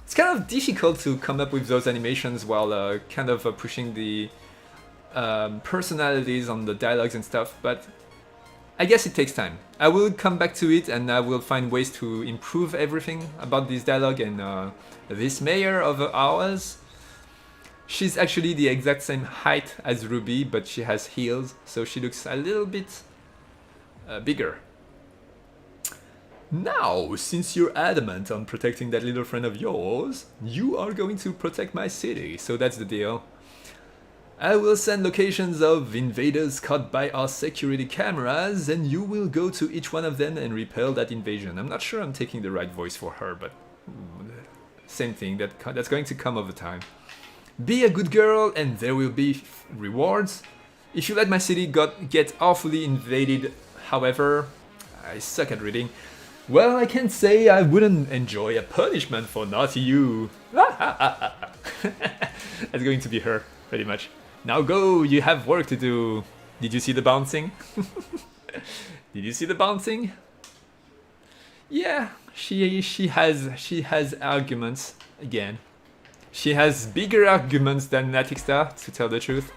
Speaker 1: It's kind of difficult to come up with those animations while kind of pushing the personalities on the dialogues and stuff, but I guess it takes time. I will come back to it and I will find ways to improve everything about this dialogue and this mayor of ours. She's actually the exact same height as Ruby, but she has heels, so she looks a little bit bigger. Now, since you're adamant on protecting that little friend of yours, you are going to protect my city, so that's the deal. I will send locations of invaders caught by our security cameras, and you will go to each one of them and repel that invasion. I'm not sure I'm taking the right voice for her, but same thing, that's going to come over time. Be a good girl and there will be rewards. If you let my city get awfully invaded, however, I suck at reading, well, I can't say I wouldn't enjoy a punishment for naughty you. That's going to be her, pretty much. Now go, you have work to do. Did you see the bouncing? Did you see the bouncing? Yeah, she has arguments again. She has bigger arguments than Natixta, to tell the truth.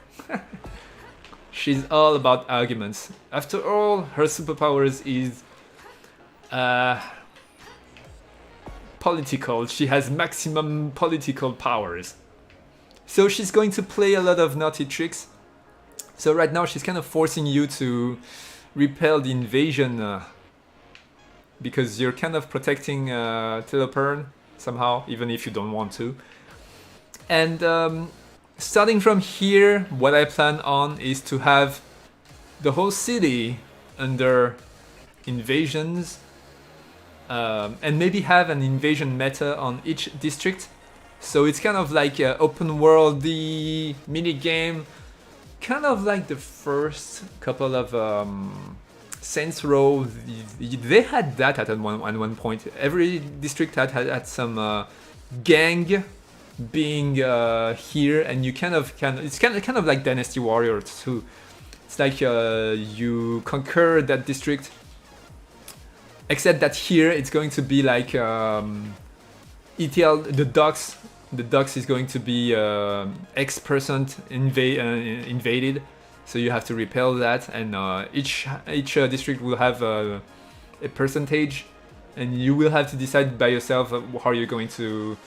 Speaker 1: She's all about arguments. After all, her superpowers is political. She has maximum political powers. So she's going to play a lot of naughty tricks. So right now she's kind of forcing you to repel the invasion because you're kind of protecting Telepern somehow, even if you don't want to. And starting from here, what I plan on is to have the whole city under invasions and maybe have an invasion meta on each district. So it's kind of like an open world-y mini game, kind of like the first couple of Saints Row. They had that at one point. Every district had some gang being here, and you it's kind of like Dynasty Warriors too. It's like you conquer that district, except that here it's going to be like ETL. The docks is going to be X% invaded, so you have to repel that, and each district will have a percentage, and you will have to decide by yourself how you're going to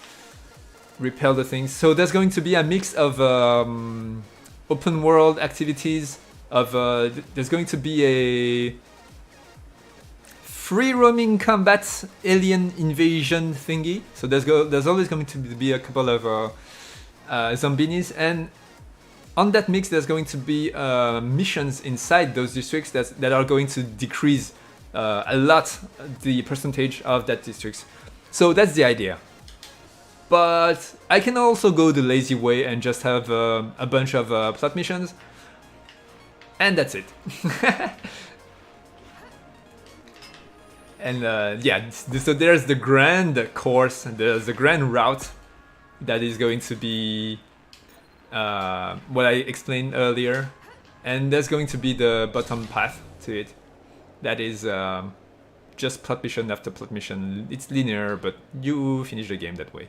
Speaker 1: repel the things. So there's going to be a mix of open world activities. There's going to be a free roaming combat alien invasion thingy. So there's always going to be a couple of zombies, and on that mix there's going to be missions inside those districts that are going to decrease a lot the percentage of that districts. So that's the idea. But I can also go the lazy way and just have a bunch of plot missions, and that's it. And yeah, so there's the grand course, there's the grand route that is going to be what I explained earlier, and there's going to be the bottom path to it. That is just plot mission after plot mission. It's linear, but you finish the game that way.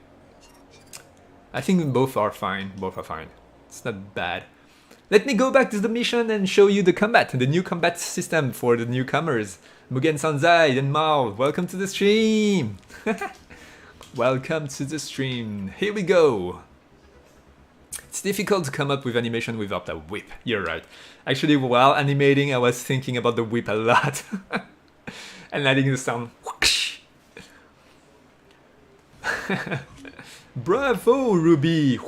Speaker 1: I think both are fine. Both are fine. It's not bad. let me go back to the mission and show you the combat, the new combat system for the newcomers. Mugen Sanzai and Mao, welcome to the stream! Welcome to the stream. Here we go. It's difficult to come up with animation without a whip. You're right. Actually, while animating, I was thinking about the whip a lot. And adding the sound. Bravo, Ruby!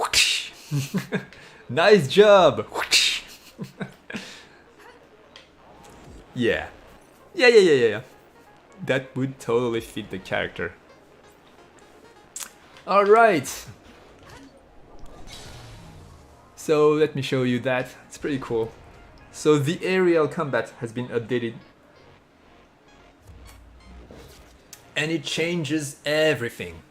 Speaker 1: Nice job! Yeah. Yeah. That would totally fit the character. Alright. So let me show you that. It's pretty cool. So the aerial combat has been updated. And it changes everything.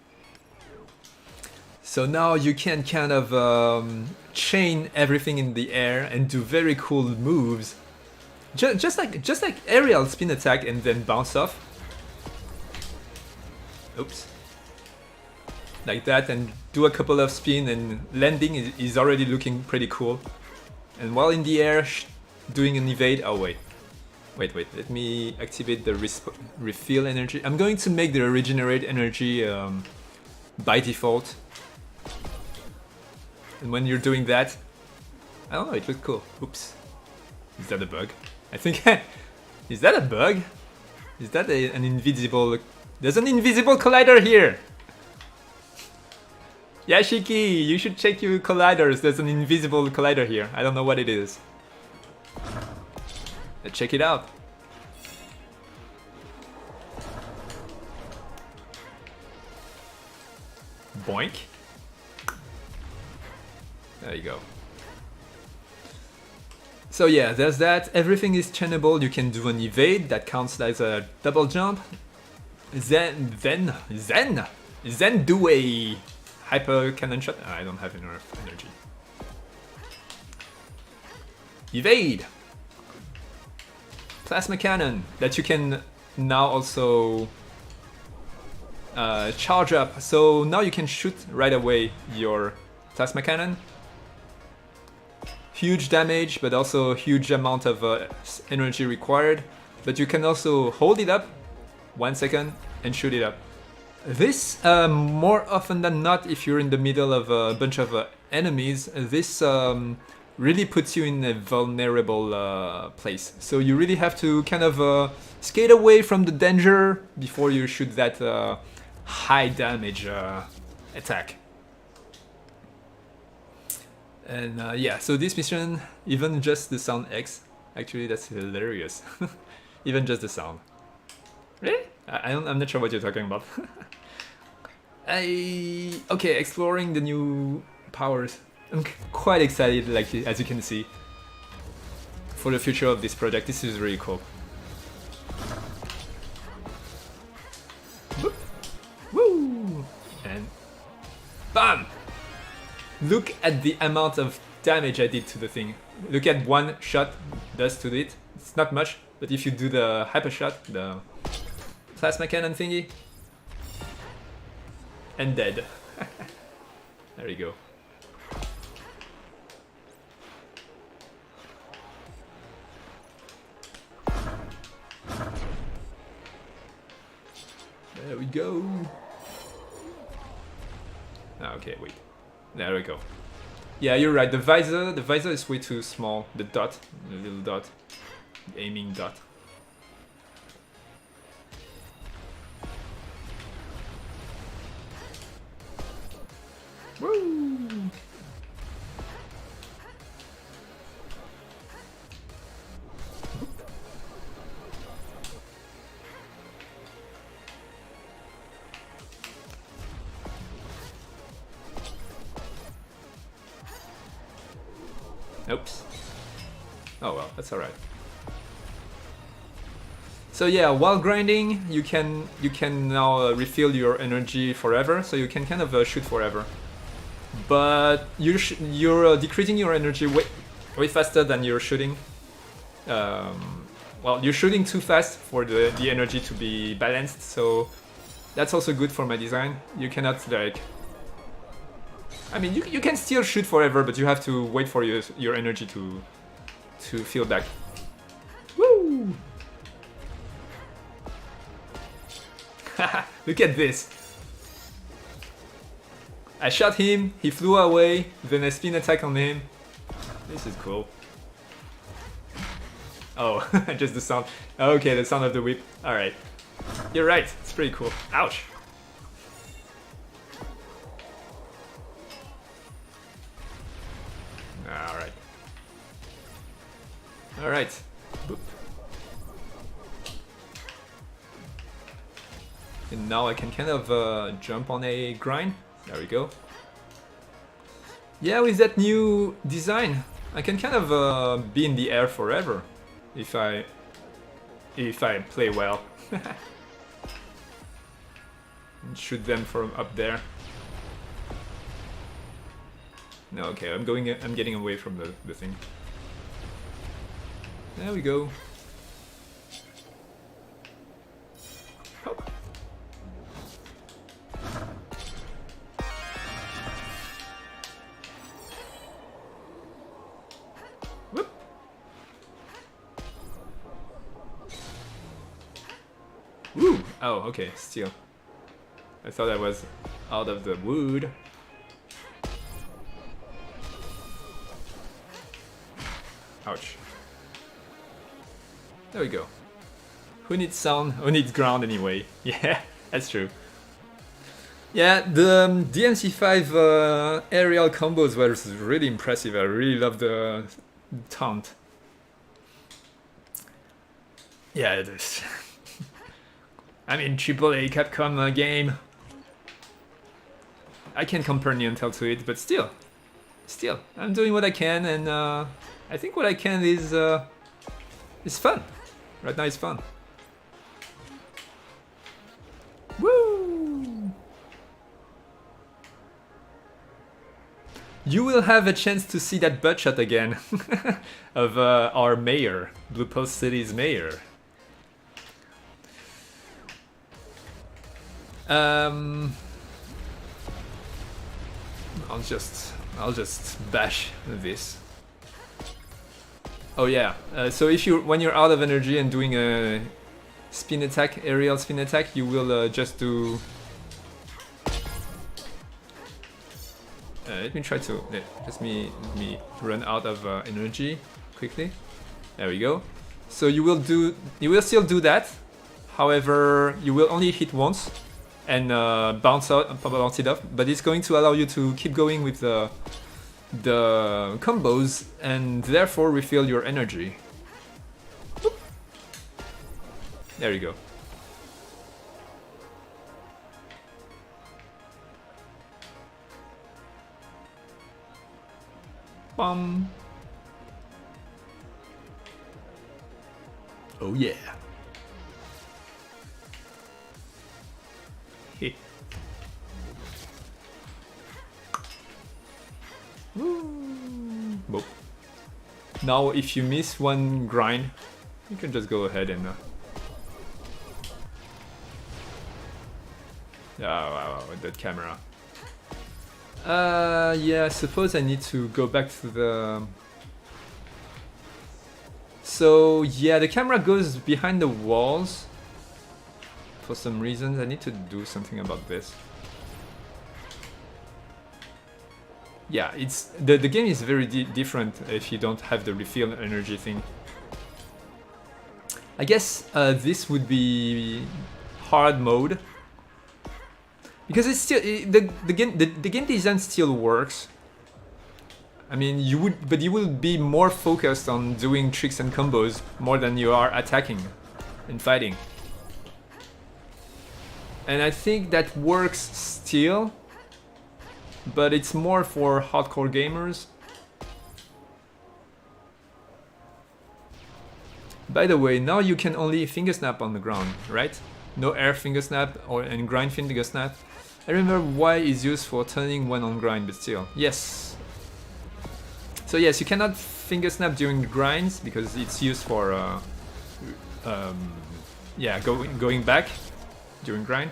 Speaker 1: So now you can kind of chain everything in the air and do very cool moves. Just like aerial spin attack and then bounce off. Oops. Like that, and do a couple of spin, and landing is already looking pretty cool. And while in the air, doing an evade. Oh wait. Let me activate the refill energy. I'm going to make the regenerate energy by default. And when you're doing that, I don't know, it looks cool. Oops. Is that a bug? I think... Is that a bug? Is that an invisible... There's an invisible collider here! Yashiki, you should check your colliders. There's an invisible collider here. I don't know what it is. Let's check it out. Boink. There you go. So yeah, there's that. Everything is chainable. You can do an evade that counts as a double jump. Then do a hyper cannon shot. I don't have enough energy. Evade. Plasma cannon that you can now also charge up. So now you can shoot right away your plasma cannon. Huge damage, but also huge amount of energy required. But you can also hold it up 1 second and shoot it up. This, more often than not, if you're in the middle of a bunch of enemies, this really puts you in a vulnerable place. So you really have to kind of skate away from the danger before you shoot that high damage attack. And yeah, so this mission, even just the sound X, actually that's hilarious. Even just the sound. Really? I'm not sure what you're talking about. Okay, exploring the new powers. I'm quite excited, like as you can see, for the future of this project. This is really cool. Whoop. Woo! And bam! Look at the amount of damage I did to the thing. Look at one shot does to it. It's not much, but if you do the hyper shot, the plasma cannon thingy, and dead. There you go. There we go. Okay, wait. There we go. Yeah, you're right. The visor is way too small. The dot, the little dot, the aiming dot. Woo! Oops. Oh well, that's alright. So yeah, while grinding, you can now refill your energy forever, so you can kind of shoot forever. But you're decreasing your energy way faster than you're shooting. Well, you're shooting too fast for the energy to be balanced, so that's also good for my design. You cannot like I mean, you can still shoot forever, but you have to wait for your energy to fill back. Woo! Look at this. I shot him, he flew away, then I spin attack on him. This is cool. Oh, just the sound. Okay, the sound of the whip. Alright. You're right, it's pretty cool. Ouch. Alright. Alright. Boop. And now I can kind of jump on a grind. There we go. Yeah, with that new design, I can kind of be in the air forever if I play well. And shoot them from up there. No, okay, I'm getting away from the thing. There we go. Hop. Whoop. Woo! Oh, okay, steel. I thought I was out of the wood. Ouch. There we go. Who needs sound? Who needs ground anyway? Yeah, that's true. Yeah, the DMC5 aerial combos was really impressive. I really love the taunt. Yeah, it is. I mean, AAA Capcom game. I can't compare Neontel to it, but still, I'm doing what I can, and I think what I can is fun. Right now, it's fun. Woo! You will have a chance to see that butt shot again of our mayor, Blue Post City's mayor. I'll just bash this. Oh yeah. So when you're out of energy and doing a spin attack, aerial spin attack, you will just do. Let me try to let me run out of energy quickly. There we go. So you will still do that. However, you will only hit once and bounce it off. But it's going to allow you to keep going with the combos and therefore refill your energy. Boop. There you go. Bum. Oh yeah. Hey. Woo. Now if you miss one grind, you can just go ahead and wow, that camera. Yeah, I suppose I need to go back to the... So yeah, the camera goes behind the walls for some reasons. I need to do something about this. Yeah, it's the game is very different if you don't have the refill energy thing. I guess this would be hard mode. Because it's still the game design still works. I mean, you will be more focused on doing tricks and combos more than you are attacking and fighting. And I think that works still, but it's more for hardcore gamers. By the way, now you can only finger snap on the ground, right? No air finger snap and grind finger snap. I remember Y is used for turning when on grind, but still. Yes. So yes, you cannot finger snap during the grinds because it's used for yeah, going back during grind.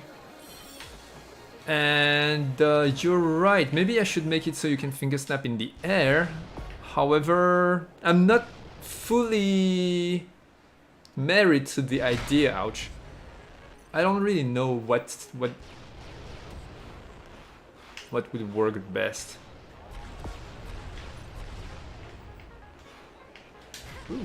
Speaker 1: And you're right, maybe I should make it so you can finger snap in the air. However, I'm not fully married to the idea. Ouch. I don't really know what would work best. Ooh.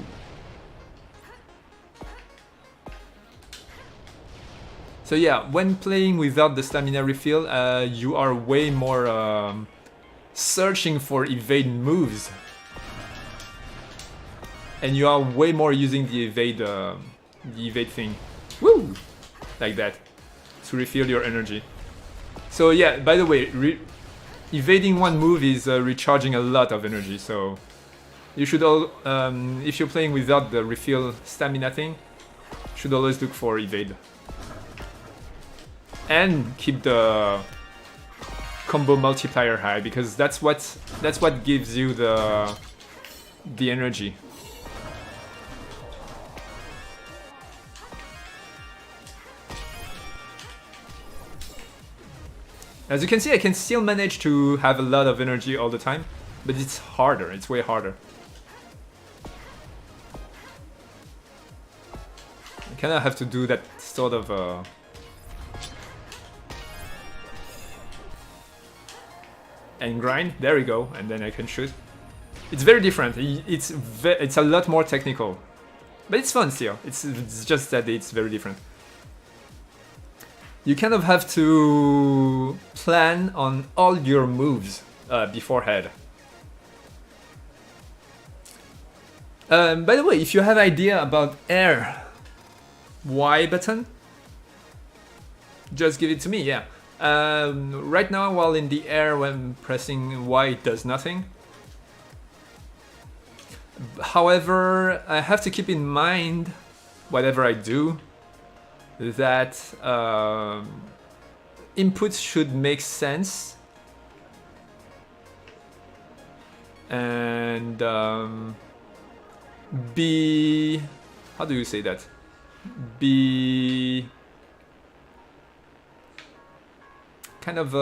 Speaker 1: So yeah, when playing without the stamina refill, you are way more searching for evade moves. And you are way more using the evade thing. Woo! Like that. To refill your energy. So yeah, by the way, evading one move is recharging a lot of energy, so you should all, if you're playing without the refill stamina thing, should always look for evade. And keep the combo multiplier high, because that's what gives you the energy. As you can see, I can still manage to have a lot of energy all the time, but it's harder, it's way harder. I kinda have to do that sort of and grind, there we go, and then I can shoot. It's very different, it's a lot more technical. But it's fun still, it's just that it's very different. You kind of have to plan on all your moves beforehand. By the way, if you have idea about air Y button, just give it to me, yeah. Right now, while in the air, when pressing Y, it does nothing. However, I have to keep in mind, whatever I do, that inputs should make sense, and be, how do you say that? Be kind of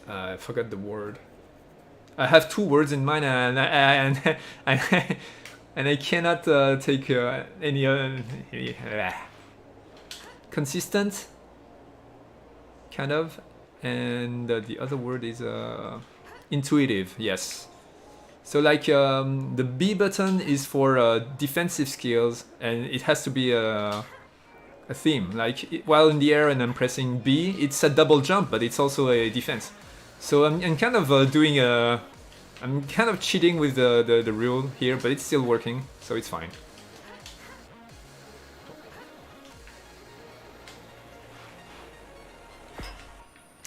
Speaker 1: I forgot the word. I have two words in mind, and and I cannot take any consistent, kind of, and the other word is intuitive. Yes. So like the B button is for defensive skills, and it has to be a theme. Like while in the air and I'm pressing B, it's a double jump, but it's also a defense. So I'm kind of doing a, I'm kind of cheating with the rule here, but it's still working, so it's fine.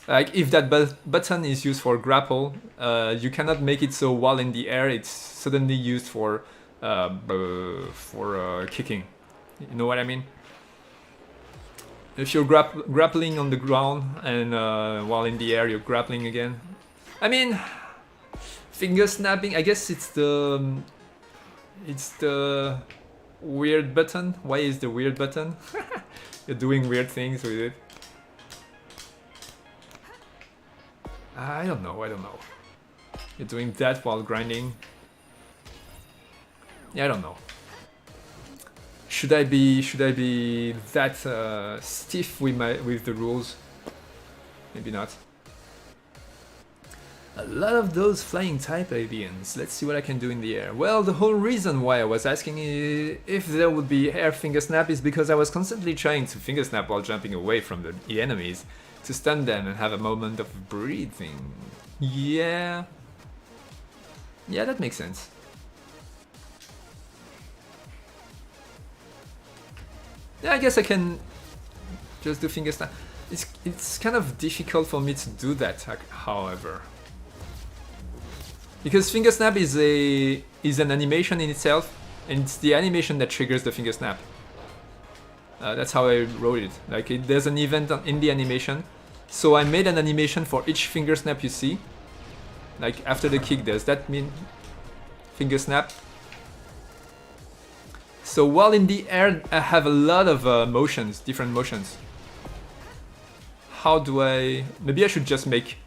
Speaker 1: Like if that button is used for grapple, you cannot make it so while in the air it's suddenly used for kicking. You know what I mean? If you're grappling on the ground and while in the air you're grappling again. I mean, finger snapping, I guess it's the weird button. Why is the weird button? You're doing weird things with it. I don't know. You're doing that while grinding. Yeah, I don't know. Should I be that stiff with the rules? Maybe not. A lot of those flying type avians. Let's see what I can do in the air. Well, the whole reason why I was asking if there would be air finger snap is because I was constantly trying to finger snap while jumping away from the enemies to stun them and have a moment of breathing. Yeah, that makes sense. Yeah, I guess I can just do finger snap. It's kind of difficult for me to do that, however. Because finger snap is an animation in itself, and it's the animation that triggers the finger snap. That's how I wrote it. Like there's an event in the animation, so I made an animation for each finger snap you see. Like after the kick, does that mean finger snap? So while in the air, I have a lot of motions, different motions. how do I... Maybe I should just make...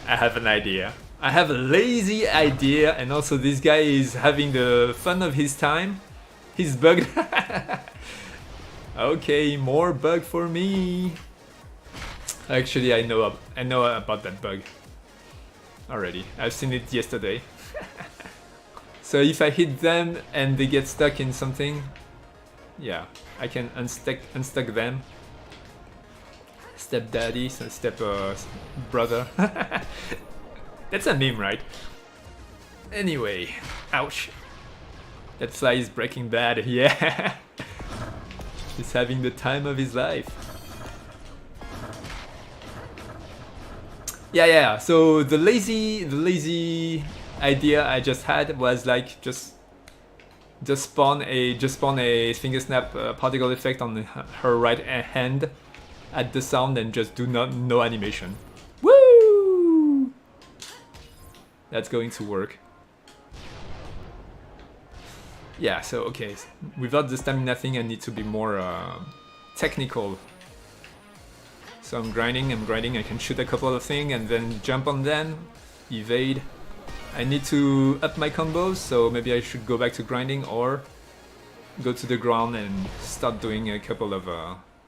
Speaker 1: I have an idea. I have a lazy idea, and also this guy is having the fun of his time. He's bugged. Okay, more bug for me. Actually, I know about that bug already. I've seen it yesterday. So if I hit them and they get stuck in something, yeah, I can unstuck them. Step daddy, so step brother. That's a meme, right? Anyway, ouch. That fly is Breaking Bad, yeah. He's having the time of his life. Yeah. So the lazy idea I just had was like just spawn a finger snap particle effect on her right hand at the sound and just do no animation. Woo! That's going to work. Yeah, so okay, without the stamina thing I need to be more technical. So I'm grinding, I can shoot a couple of things and then jump on them, evade. I need to up my combos, so maybe I should go back to grinding or go to the ground and start doing a couple of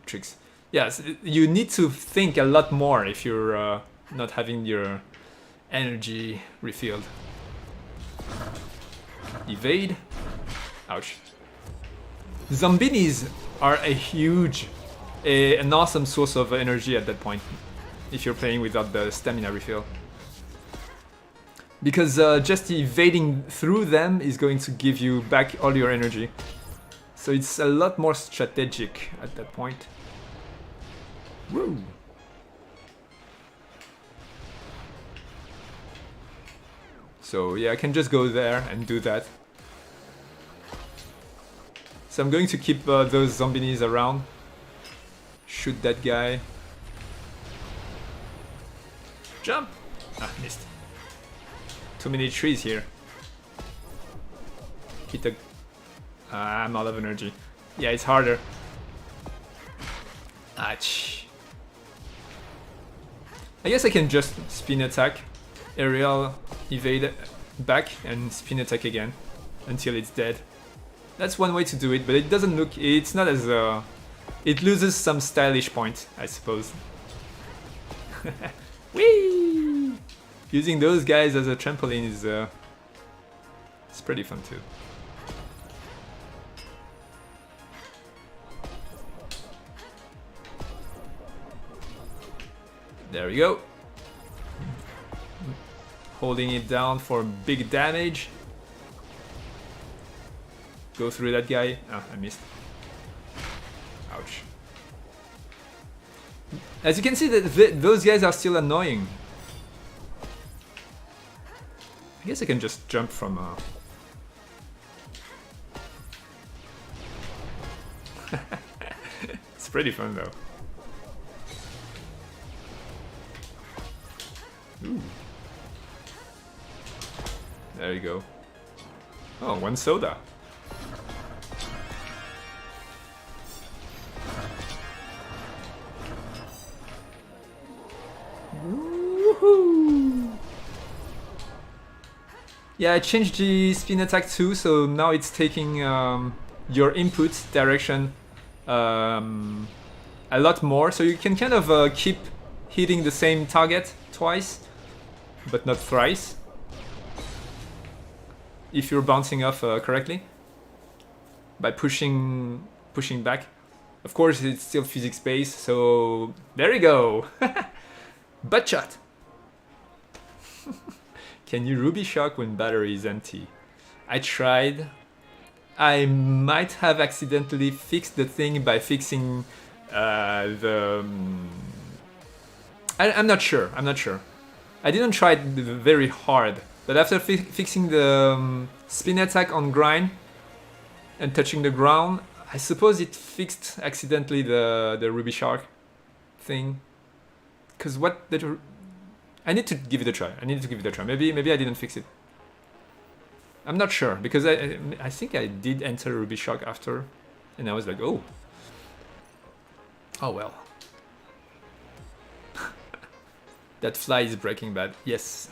Speaker 1: tricks. Yes, you need to think a lot more if you're not having your energy refilled. Evade. Ouch. Zombinis are an awesome source of energy at that point, if you're playing without the stamina refill. Because just evading through them is going to give you back all your energy. So it's a lot more strategic at that point. Woo! So yeah, I can just go there and do that. So I'm going to keep those zombies around. Shoot that guy. Jump! Ah, missed. Too many trees here. Hit the... I'm out of energy. Yeah, it's harder. Ouch. I guess I can just spin attack, aerial evade back, and spin attack again until it's dead. That's one way to do it, but it doesn't look... It's not as... it loses some stylish points, I suppose. Whee! Using those guys as a trampoline is... it's pretty fun too. There we go. Holding it down for big damage. Go through that guy. Ah, I missed. Ouch. As you can see, those guys are still annoying. I guess I can just jump from... It's pretty fun though. Ooh. There you go. Oh, one soda. Woohoo! Yeah, I changed the spin attack too, so now it's taking your input direction a lot more, so you can kind of keep hitting the same target twice, but not thrice, if you're bouncing off correctly, by pushing back. Of course, it's still physics-based, so there you go! Butt shot! Can you Ruby Shock when battery is empty? I tried. I might have accidentally fixed the thing by fixing the... I'm not sure. I didn't try it very hard, but after fixing the spin attack on grind and touching the ground, I suppose it fixed accidentally the Ruby Shark thing. Because I need to give it a try. Maybe I didn't fix it. I'm not sure, because I think I did enter Ruby Shock after, and I was like, oh well. That fly is Breaking Bad. Yes.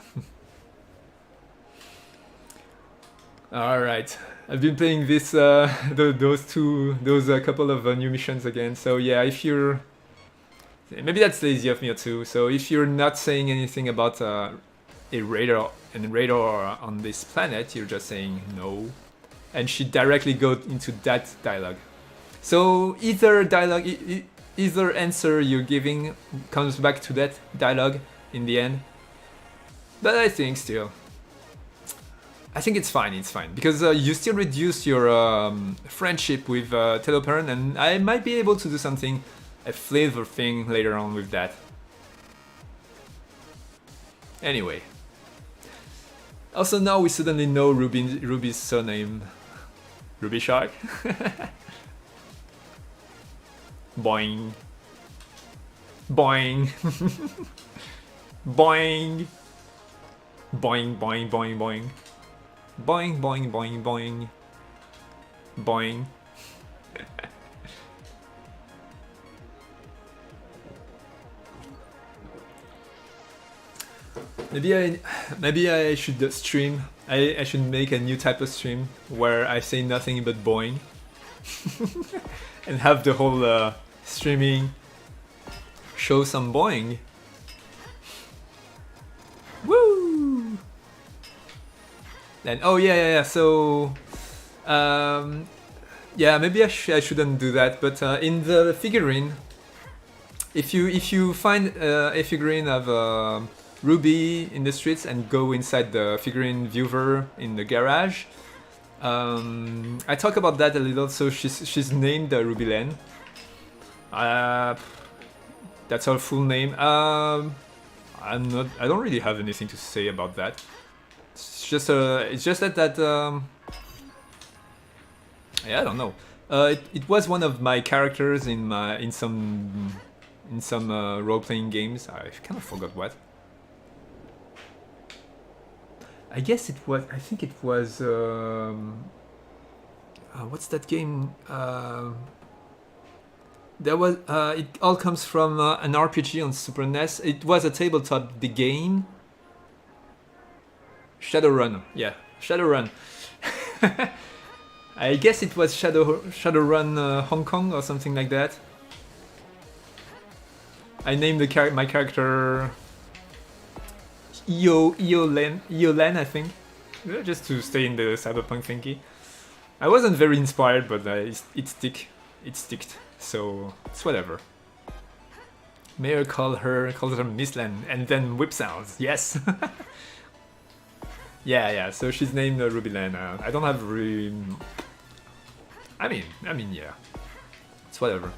Speaker 1: All right. I've been playing this those couple of new missions again. So yeah, if you're maybe that's lazy of me too. So if you're not saying anything about a radar on this planet, you're just saying no, and she directly goes into that dialogue. So either dialogue, either answer you're giving comes back to that dialogue in the end. But I think still, I think it's fine. It's fine because you still reduce your friendship with Teloperon, and I might be able to do something, a flavor thing later on with that. Anyway. Also now we suddenly know Ruby's surname. Ruby Shark. Boing. Boing. Boing. Boing, boing, boing, boing. Boing, boing, boing, boing. Boing. Maybe I should stream. I should make a new type of stream where I say nothing but boing, and have the whole streaming show some boing. Woo! And oh yeah. So yeah, maybe I shouldn't do that. But in the figurine, if you find a figurine of Ruby in the streets and go inside the figurine viewer in the garage, I talk about that a little. So she's named Ruby Len. That's her full name. I don't really have anything to say about that. It's just that yeah, I don't know. It was one of my characters in some role-playing games. I kind of forgot what. I guess it was. I think it was. What's that game? There was. It all comes from an RPG on Super NES. It was a tabletop game. Shadowrun. Yeah, Shadowrun. I guess it was Shadowrun Hong Kong or something like that. I named my character Io Len, I think, just to stay in the cyberpunk thingy. I wasn't very inspired, but it sticked, so it's whatever. Mayor calls her Miss Len, and then whip sounds. Yes. yeah. So she's named Ruby Len. I don't have really. I mean, yeah. It's whatever.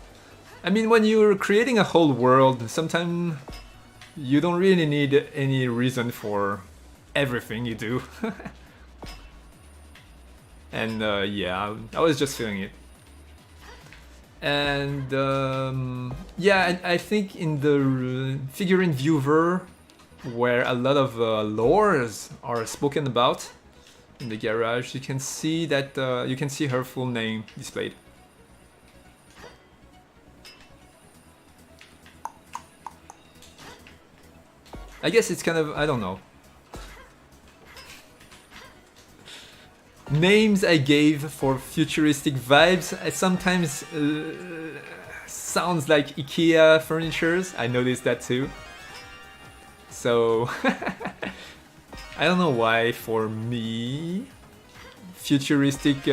Speaker 1: I mean, when you're creating a whole world, sometimes you don't really need any reason for everything you do. And yeah, I was just feeling it. And yeah, I think in the figurine viewer, where a lot of lores are spoken about in the garage, you can see that you can see her full name displayed. I guess it's kind of, I don't know. Names I gave for futuristic vibes sometimes sounds like IKEA furnitures. I noticed that too. So I don't know why for me futuristic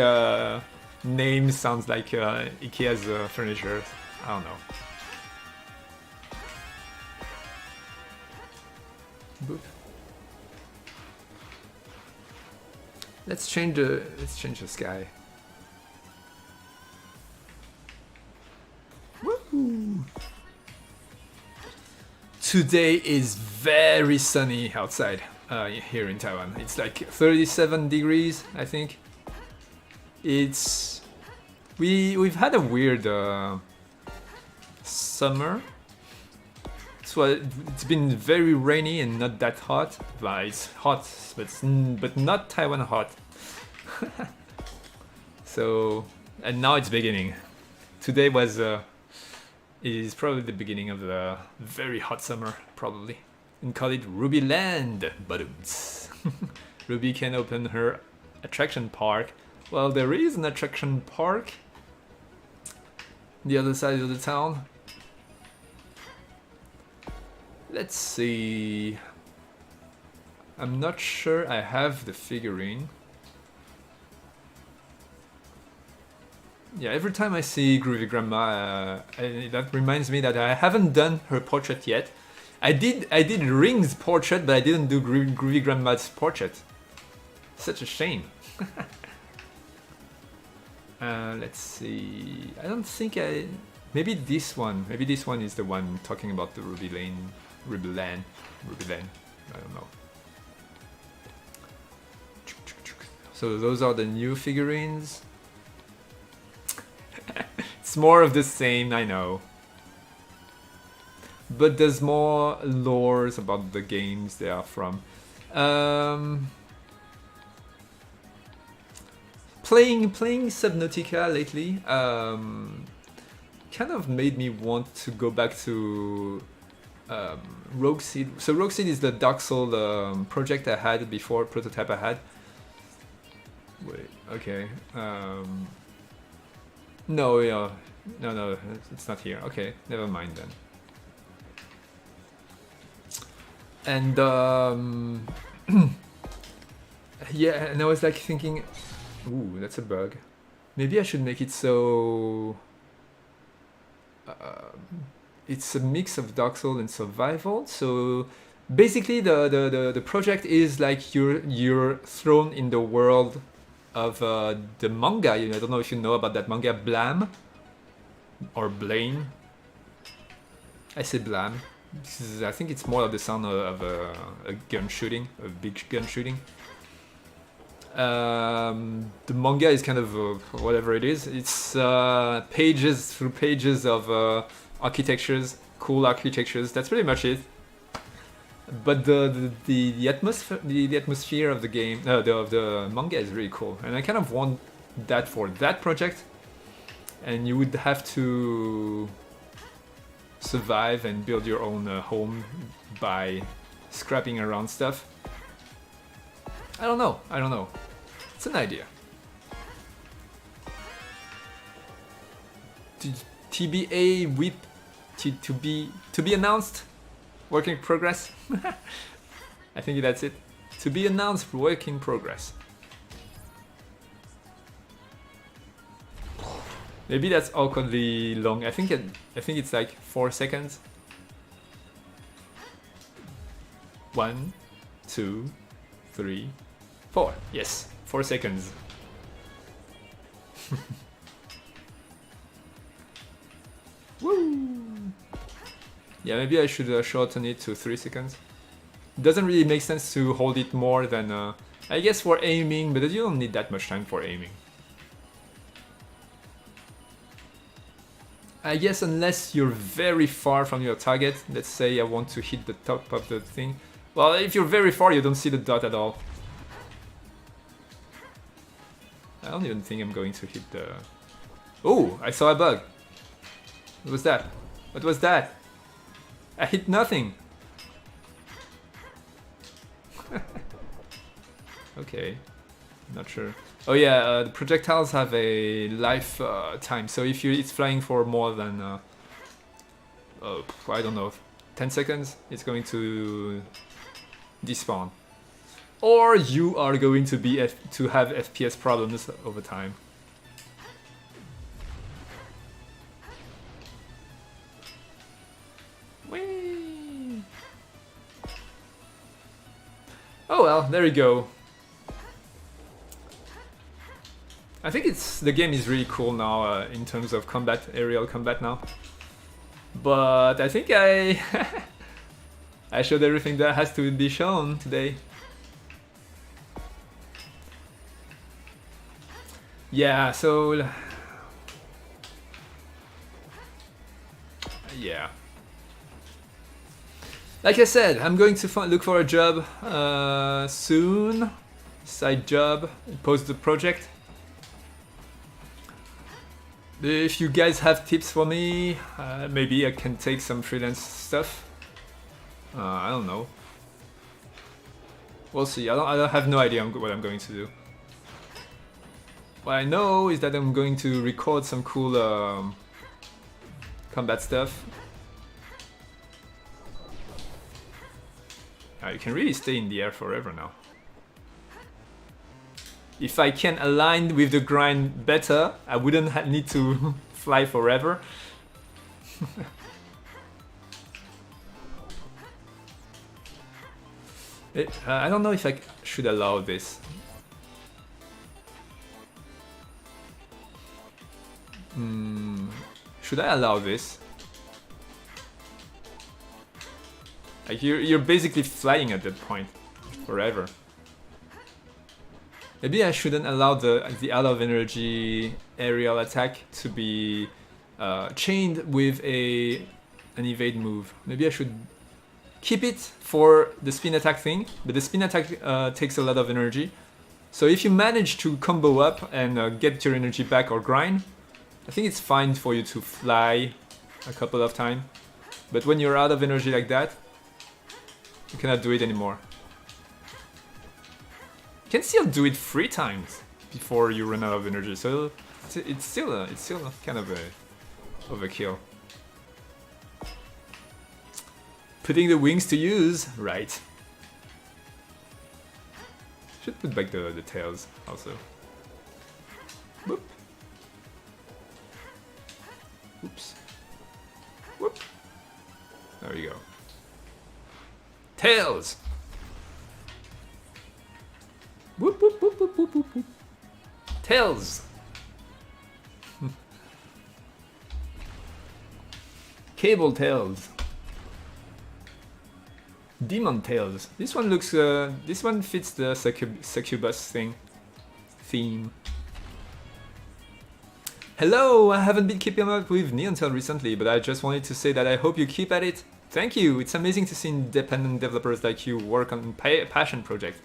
Speaker 1: name sounds like IKEA's furniture. I don't know. Boop. Let's change the sky. Woo! Today is very sunny outside here in Taiwan. It's like 37 degrees, I think. We've had a weird summer. So it's been very rainy and not that hot. Well, it's hot, but not Taiwan hot. So, and now it's beginning. Today is probably the beginning of the very hot summer, probably. and call it Ruby Land. Badooms. Ruby can open her attraction park. Well, there is an attraction park on the other side of the town. Let's see. I'm not sure I have the figurine. Yeah, every time I see Groovy Grandma, that reminds me that I haven't done her portrait yet. I did Ring's portrait, but I didn't do Groovy Grandma's portrait. Such a shame. Let's see. I don't think I. Maybe this one. Maybe this one is the one talking about the Ruby Land. I don't know. So those are the new figurines. It's more of the same, I know. But there's more lores about the games they are from. Playing Subnautica lately kind of made me want to go back to Rogue Seed. So Rogue Seed is the Dark Souls project I had before, prototype I had. Wait, okay. No, yeah, no, it's not here. Okay, never mind then. And yeah, and I was like thinking, ooh, that's a bug. Maybe I should make it so it's a mix of Dark Souls and survival. So basically, the project is like you're thrown in the world of the manga. I don't know if you know about that manga, Blam or Blame. I say Blam because I think it's more of the sound of a gun shooting, a big gun shooting. The manga is kind of whatever it is. It's pages through pages of architectures, cool architectures. That's pretty much it. But the atmosphere of the game, of the manga is really cool, and I kind of want that for that project. And you would have to survive and build your own home by scrapping around stuff. I don't know. It's an idea. TBA whip to be announced. Work in progress. I think that's it. To be announced, work in progress. Maybe that's awkwardly long. I think it's like 4 seconds. 1, 2, 3, 4. Yes, 4 seconds. Woo! Yeah, maybe I should shorten it to 3 seconds. It doesn't really make sense to hold it more than, I guess for aiming, but you don't need that much time for aiming. I guess unless you're very far from your target, let's say I want to hit the top of the thing. Well, if you're very far, you don't see the dot at all. I don't even think I'm going to hit the... Oh, I saw a bug. What was that? What was that? I hit nothing. Okay, not sure. Oh yeah, the projectiles have a life time, so if it's flying for more than, I don't know, 10 seconds, it's going to despawn. Or you are going to have FPS problems over time. Whee! Oh well, there you go. I think the game is really cool now in terms of combat, aerial combat now. But I think I showed everything that has to be shown today. Yeah, so yeah. Like I said, I'm going to look for a job soon, side job, post the project. If you guys have tips for me, maybe I can take some freelance stuff. I don't know. We'll see. I have no idea what I'm going to do. What I know is that I'm going to record some cool combat stuff. You can really stay in the air forever now. If I can align with the grind better, I wouldn't need to fly forever. I don't know if I should allow this. Should I allow this? Like you're basically flying at that point forever. Maybe I shouldn't allow the out of energy aerial attack to be chained with an evade move. Maybe I should keep it for the spin attack thing, but the spin attack takes a lot of energy. So if you manage to combo up and get your energy back or grind, I think it's fine for you to fly a couple of times. But when you're out of energy like that, you cannot do it anymore. You can still do it 3 times before you run out of energy, so it's still kind of a overkill. Putting the wings to use, right? Should put back the tails also. Whoop. Oops. Whoop. There we go. Tails! Whoop whoop whoop whoop whoop whoop whoop. Tails! Cable tails. Demon tails. This one looks. This one fits the succubus theme. Hello, I haven't been keeping up with Neon Tail recently, but I just wanted to say that I hope you keep at it. Thank you. It's amazing to see independent developers like you work on passion projects.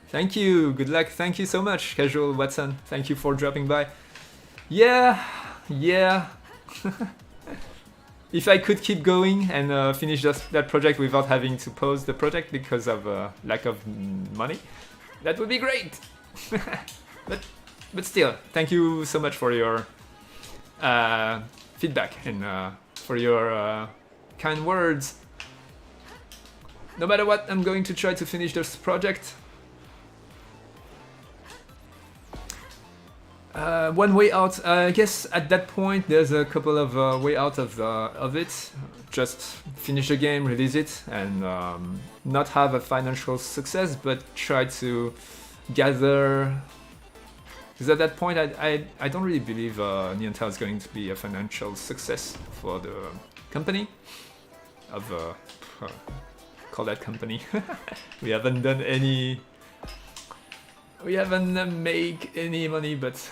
Speaker 1: Thank you. Good luck. Thank you so much, Casual Watson. Thank you for dropping by. Yeah. If I could keep going and finish that project without having to pause the project because of lack of money, that would be great. but still, thank you so much for your feedback and for your kind words. No matter what, I'm going to try to finish this project. One way out, I guess at that point there's a couple of way out of it. Just finish the game, release it, and not have a financial success, but try to gather. Because at that point, I don't really believe Neon Tail is going to be a financial success for the company. Call that company. We haven't done any. We haven't made any money, but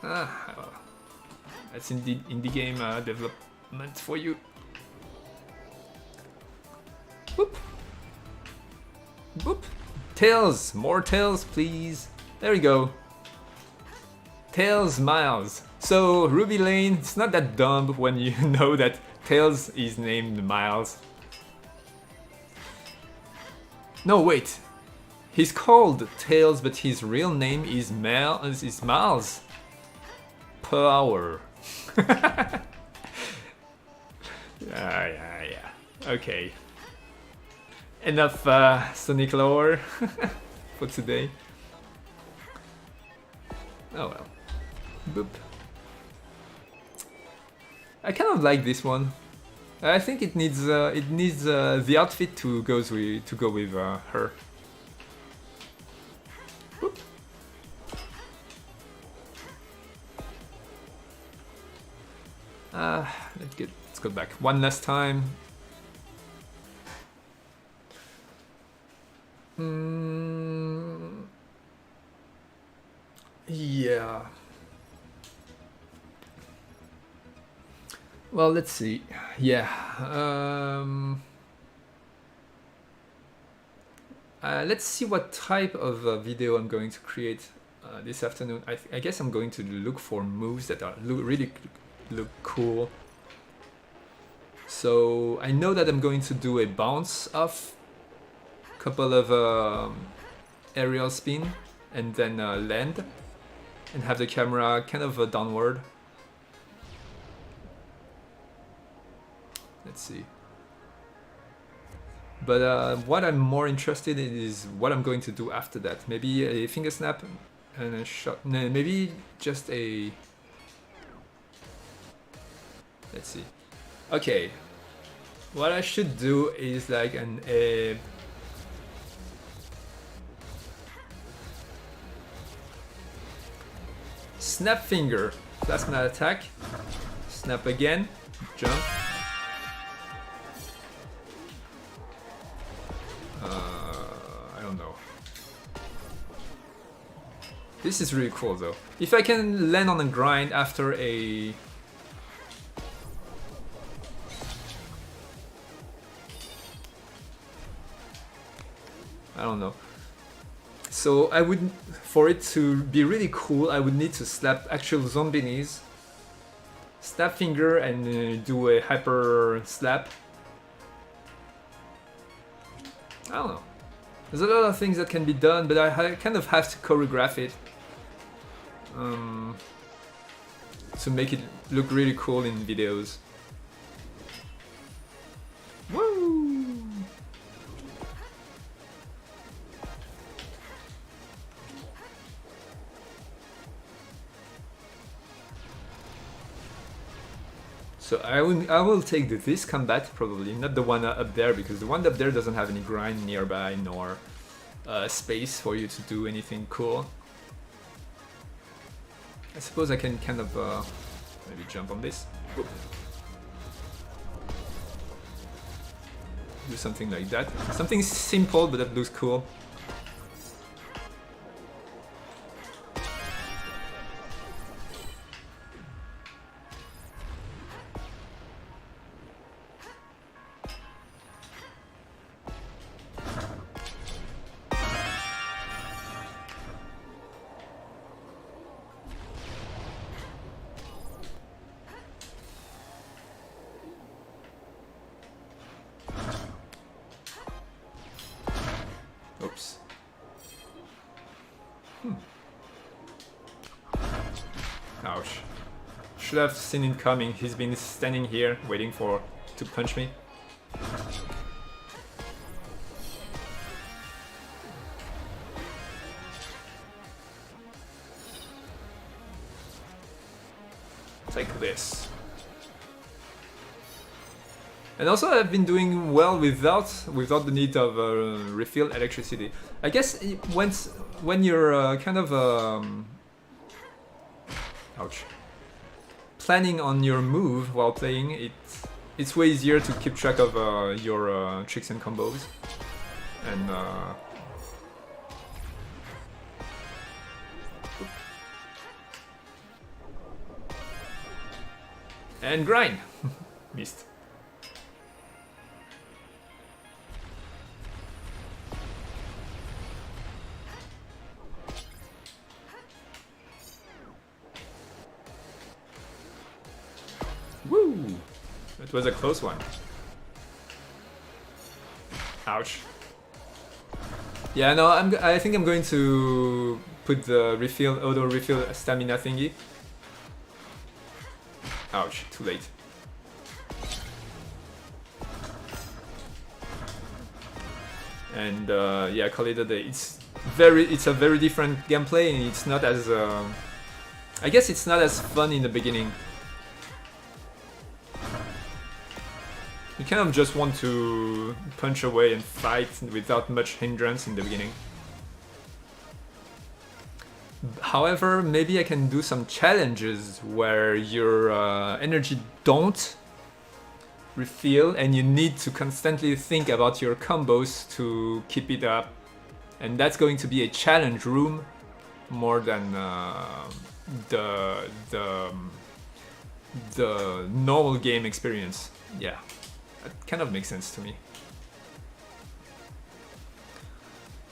Speaker 1: that's indie game development for you. Whoop. Whoop. Tails, more tails, please. There we go. Tails Miles. So Ruby Lane, it's not that dumb when you know that Tails is named Miles. No, wait. He's called Tails, but his real name is Miles per hour. Yeah. Okay. Enough Sonic lore for today. Oh well. Boop. I kind of like this one. I think it needs the outfit to go with her. Whoop. Let's go back one last time. Yeah. Well, let's see. Yeah. Let's see what type of video I'm going to create this afternoon. I guess I'm going to look for moves that are really look cool. So I know that I'm going to do a bounce off, couple of aerial spin, and then land, and have the camera kind of downward. Let's see. But what I'm more interested in is what I'm going to do after that. Maybe a finger snap and a shot. No, maybe just a... Let's see. Okay. What I should do is like a snap finger. That's not attack. Snap again. Jump. I don't know. This is really cool though. If I can land on a grind after a... I don't know. So I would, for it to be really cool, I would need to slap actual zombie knees, snap finger, and do a hyper slap. I don't know. There's a lot of things that can be done, but I kind of have to choreograph it to make it look really cool in videos. Woo! So I will take this combat probably, not the one up there, because the one up there doesn't have any grind nearby nor space for you to do anything cool. I suppose I can kind of maybe jump on this. Whoop. Do something like that. Something simple but that looks cool. Oops. Ouch. Should have seen it coming. He's been standing here waiting to punch me. Take this. And also I've been doing well without the need of refill electricity. I guess when you're kind of ouch, planning on your move while playing, it's way easier to keep track of your tricks and combos. And grind. Missed. Woo! It was a close one. Ouch. Yeah, no, I think I'm going to put the auto refill stamina thingy. Ouch, too late. And yeah, call it a day. It's a very different gameplay, and it's not as I guess it's not as fun in the beginning. You kind of just want to punch away and fight without much hindrance in the beginning. However, maybe I can do some challenges where your energy don't refill and you need to constantly think about your combos to keep it up. And that's going to be a challenge room more than the normal game experience. Yeah. That kind of makes sense to me.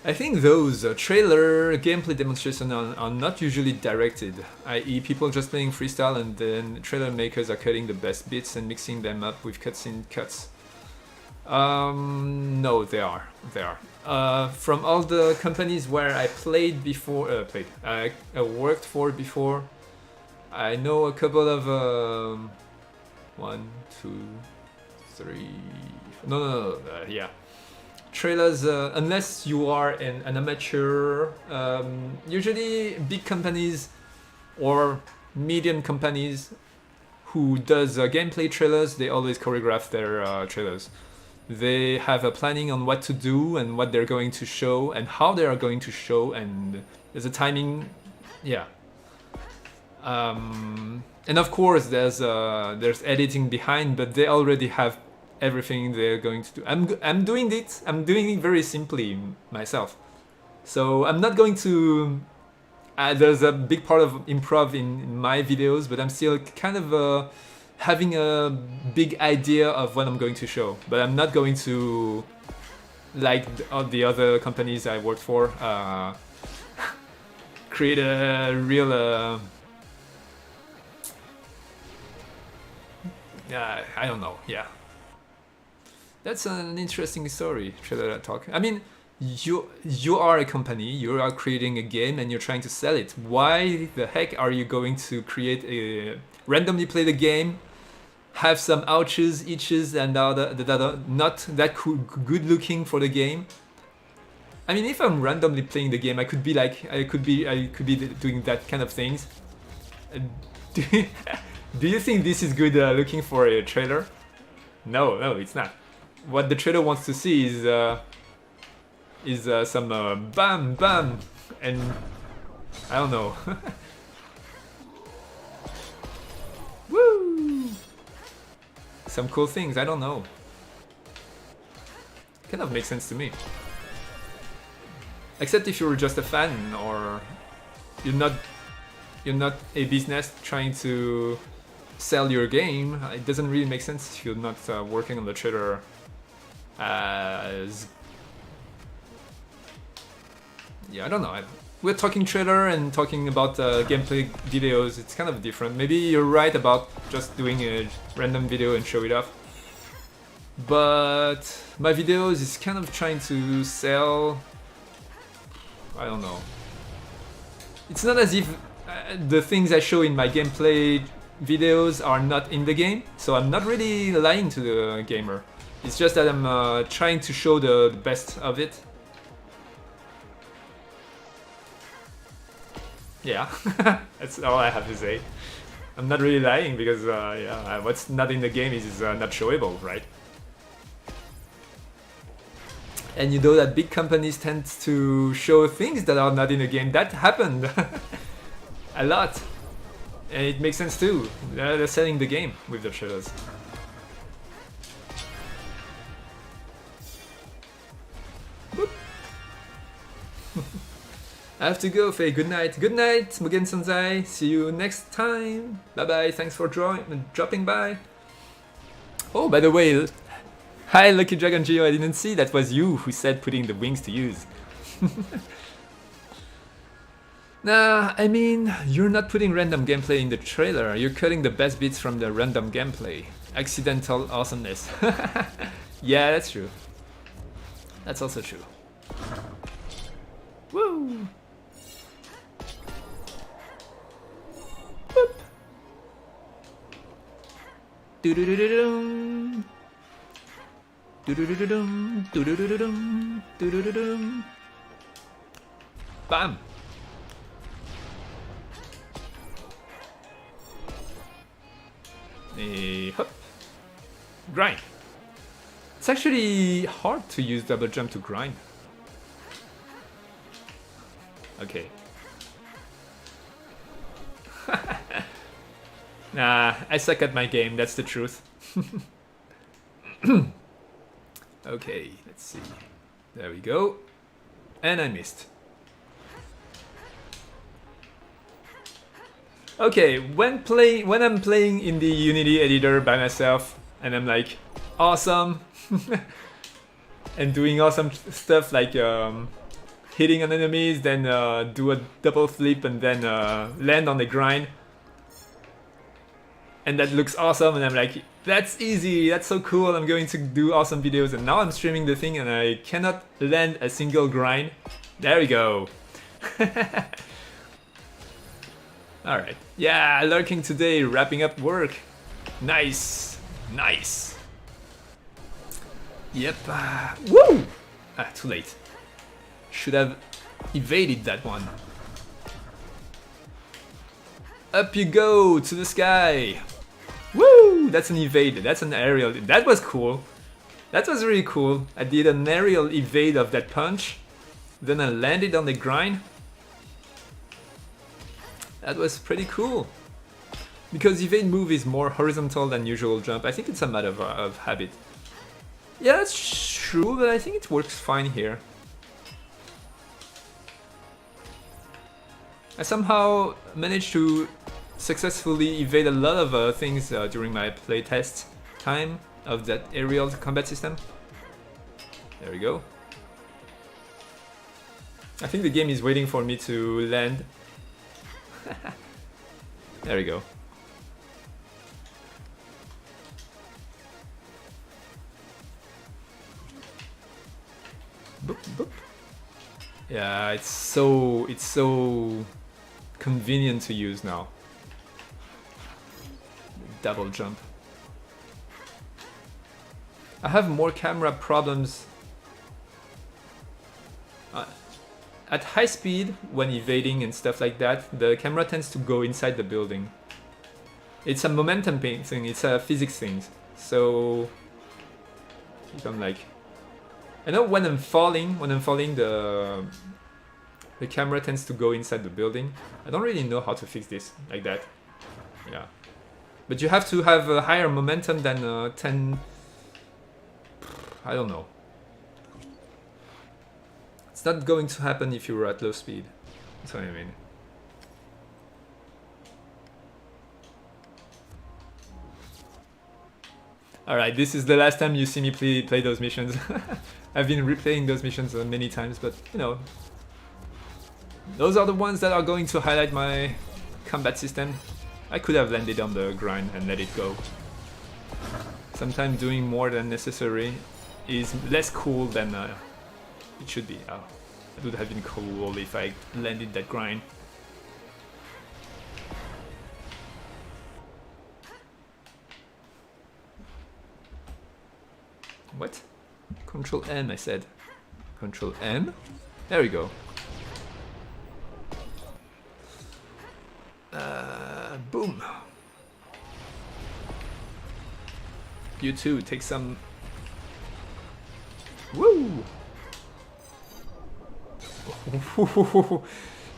Speaker 1: I think those trailer gameplay demonstrations are not usually directed, i.e. people just playing freestyle and then trailer makers are cutting the best bits and mixing them up with cutscene cuts. No, they are. From all the companies where I played before, I worked for before, I know a couple of, 1, 2, 3, yeah. Trailers, unless you are an amateur, usually big companies or medium companies who does gameplay trailers, they always choreograph their trailers. They have a planning on what to do and what they're going to show and how they are going to show, and there's a timing, yeah. And of course there's editing behind, but they already have everything they're going to do. I'm doing it very simply myself. So I'm not going to there's a big part of improv in my videos, but I'm still kind of having a big idea of what I'm going to show. But I'm not going to, like all the other companies I worked for, create a real I don't know, yeah. That's an interesting story, Trailer Talk. I mean, you are a company, you are creating a game and you're trying to sell it. Why the heck are you going to randomly play the game, have some ouches, itches, and not that good looking for the game? I mean, if I'm randomly playing the game, I could be doing that kind of things. Do you think this is good looking for a trailer? No, it's not. What the trailer wants to see is some bam bam and I don't know. Woo! Some cool things, I don't know. Kind of makes sense to me. Except if you're just a fan or you're not a business trying to sell your game. It doesn't really make sense if you're not working on the trailer as... Yeah, I don't know. We're talking trailer and talking about gameplay videos. It's kind of different. Maybe you're right about just doing a random video and show it off. But my videos is kind of trying to sell... I don't know. It's not as if the things I show in my gameplay videos are not in the game, so I'm not really lying to the gamer. It's just that I'm trying to show the best of it. Yeah, that's all I have to say. I'm not really lying because yeah, what's not in the game is not showable, right? And you know that big companies tend to show things that are not in the game. That happened a lot. And it makes sense too. They're selling the game with their trailers. I have to go, Faye. Good night. Good night, Mugen Sanzai. See you next time. Bye bye. Thanks for dropping by. Oh, by the way, hi Lucky Dragon Geo. I didn't see that was you who said putting the wings to use. Nah, I mean, you're not putting random gameplay in the trailer, you're cutting the best bits from the random gameplay. Accidental awesomeness. Yeah, that's true. That's also true. Woo! Boop. Do-do-do-do-dum. Do-do-do-do-dum. Do-do-do-do-dum. Do-do-do-dum. Bam! Hop. Grind. It's actually hard to use double jump to grind. Okay. Nah, I suck at my game, that's the truth. Okay, let's see. There we go. And I missed. Okay, when I'm playing in the Unity editor by myself and I'm like awesome and doing awesome stuff like hitting on enemies, then do a double flip and then land on the grind. And that looks awesome, and I'm like, that's easy, that's so cool, I'm going to do awesome videos. And now I'm streaming the thing and I cannot land a single grind. There we go. Alright, yeah, lurking today, wrapping up work. Nice, nice. Yep, woo! Ah, too late. Should have evaded that one. Up you go to the sky. Woo! That's an evade. That's an aerial. That was cool. That was really cool. I did an aerial evade of that punch. Then I landed on the grind. That was pretty cool. Because evade move is more horizontal than usual jump. I think it's a matter of habit. Yeah, that's true, but I think it works fine here. I somehow managed to successfully evade a lot of things during my playtest time of that aerial combat system. There we go. I think the game is waiting for me to land. There we go. Boop, boop. Yeah, it's so convenient to use now. Double jump. I have more camera problems at high speed when evading and stuff like that. The camera tends to go inside the building. It's a momentum thing. It's a physics thing. So if I'm like, I know when I'm falling, the camera tends to go inside the building. I don't really know how to fix this like that. Yeah. But you have to have a higher momentum than 10... I don't know. It's not going to happen if you're at low speed. That's what I mean. Alright, this is the last time you see me play those missions. I've been replaying those missions many times, but you know, those are the ones that are going to highlight my combat system. I could have landed on the grind and let it go. Sometimes doing more than necessary is less cool than it should be. It would have been cool if I landed that grind. What? Control M, I said. Control M? There we go. Boom. You too, take some... Woo!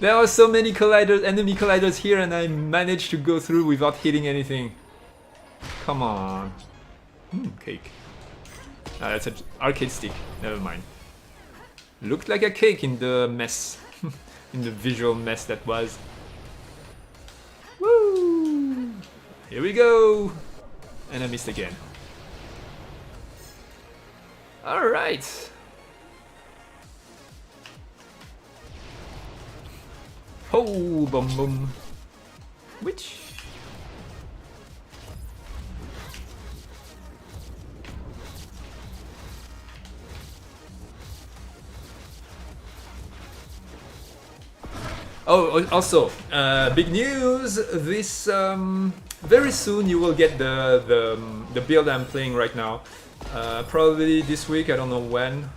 Speaker 1: There are so many colliders, enemy colliders here, and I managed to go through without hitting anything. Come on. Cake. That's an arcade stick. Never mind. Looked like a cake in the mess. In the visual mess that was. Woo! Here we go! And I missed again. Alright. Oh, boom boom. Which? Oh, also, big news! This very soon you will get the build I'm playing right now. Probably this week, I don't know when.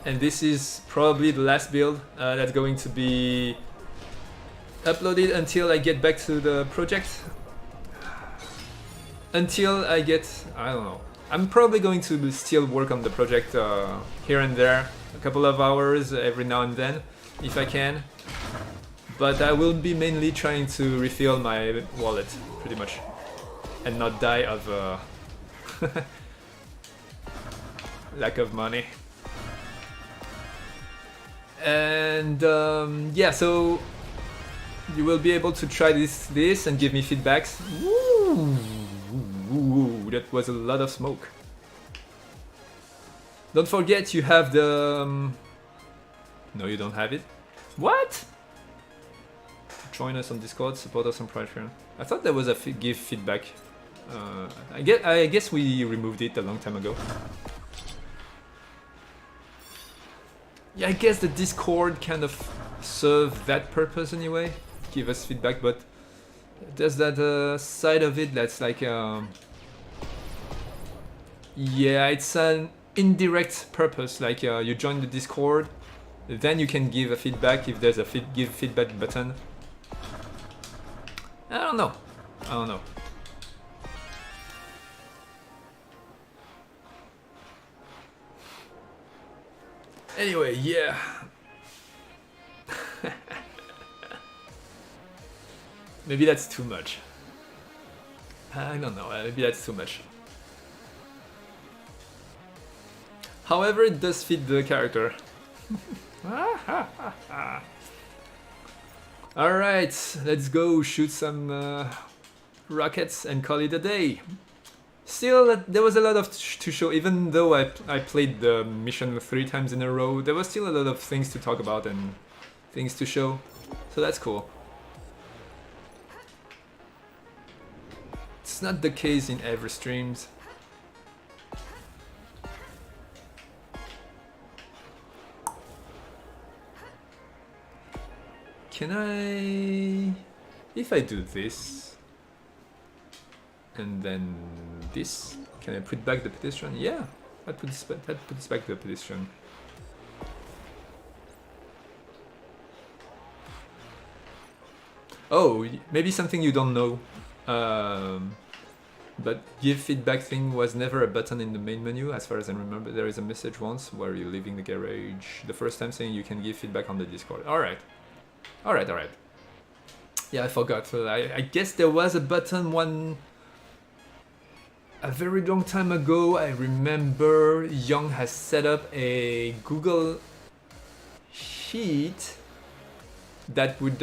Speaker 1: And this is probably the last build that's going to be uploaded until I get back to the project. Until I get, I don't know. I'm probably going to still work on the project here and there, a couple of hours every now and then, if I can. But I will be mainly trying to refill my wallet, pretty much, and not die of lack of money. And yeah, so you will be able to try this and give me feedbacks. Woo! That was a lot of smoke. Don't forget you have the... No, you don't have it. What? Join us on Discord, support us on Patreon. I thought there was a give feedback. I guess we removed it a long time ago. Yeah, I guess the Discord kind of serve that purpose anyway. Give us feedback, but there's that side of it that's like... yeah, it's an indirect purpose. Like you join the Discord, then you can give a feedback if there's a give feedback button. I don't know. Anyway, yeah. Maybe that's too much. I don't know, maybe that's too much. However, it does fit the character. Alright, let's go shoot some rockets and call it a day. Still, there was a lot of to show, even though I played the mission 3 times in a row, there was still a lot of things to talk about and things to show, so that's cool. It's not the case in every streams. Can I... If I do this, and then this, can I put back the pedestrian? Yeah, that puts back the pedestrian. Oh, maybe something you don't know. But give feedback thing was never a button in the main menu, as far as I remember. There is a message once where you're leaving the garage. The first time saying you can give feedback on the Discord. Alright. Alright. Yeah, I forgot. I guess there was a button a very long time ago. I remember Young has set up a Google Sheet that would,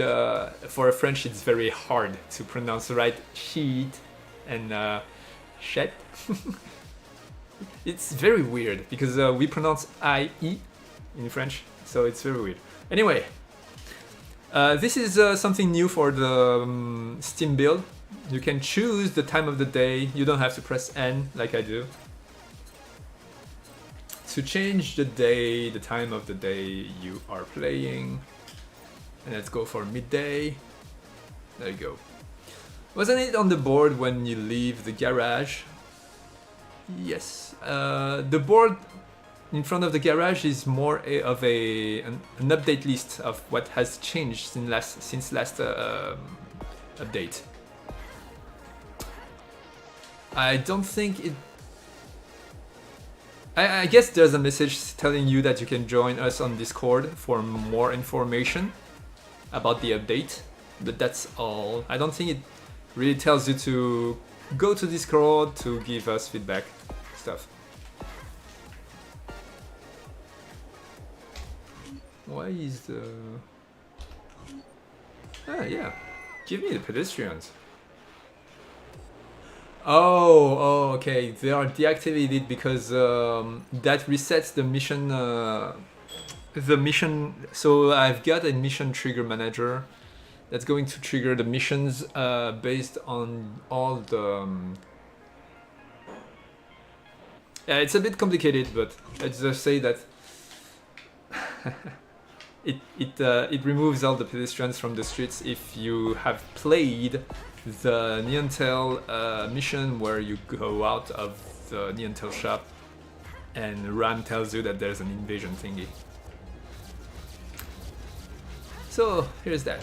Speaker 1: for a French, it's very hard to pronounce the right sheet and shet. It's very weird because we pronounce I-E in French, so it's very weird. Anyway, this is something new for the Steam build. You can choose the time of the day. You don't have to press N like I do. To change the day, the time of the day you are playing. And let's go for midday. There you go. Wasn't it on the board when you leave the garage? Yes. The board in front of the garage is more of an update list of what has changed since last update. I don't think it... I guess there's a message telling you that you can join us on Discord for more information about the update, but that's all. I don't think it really tells you to go to Discord to give us feedback stuff. Why is the... Ah, yeah. Give me the pedestrians. Oh, okay. They are deactivated because that resets the mission. So I've got a mission trigger manager that's going to trigger the missions based on all the. Yeah, it's a bit complicated, but let's just say that it removes all the pedestrians from the streets if you have played the Neon Tail mission where you go out of the Neon Tail shop and Ram tells you that there's an invasion thingy. So here's that.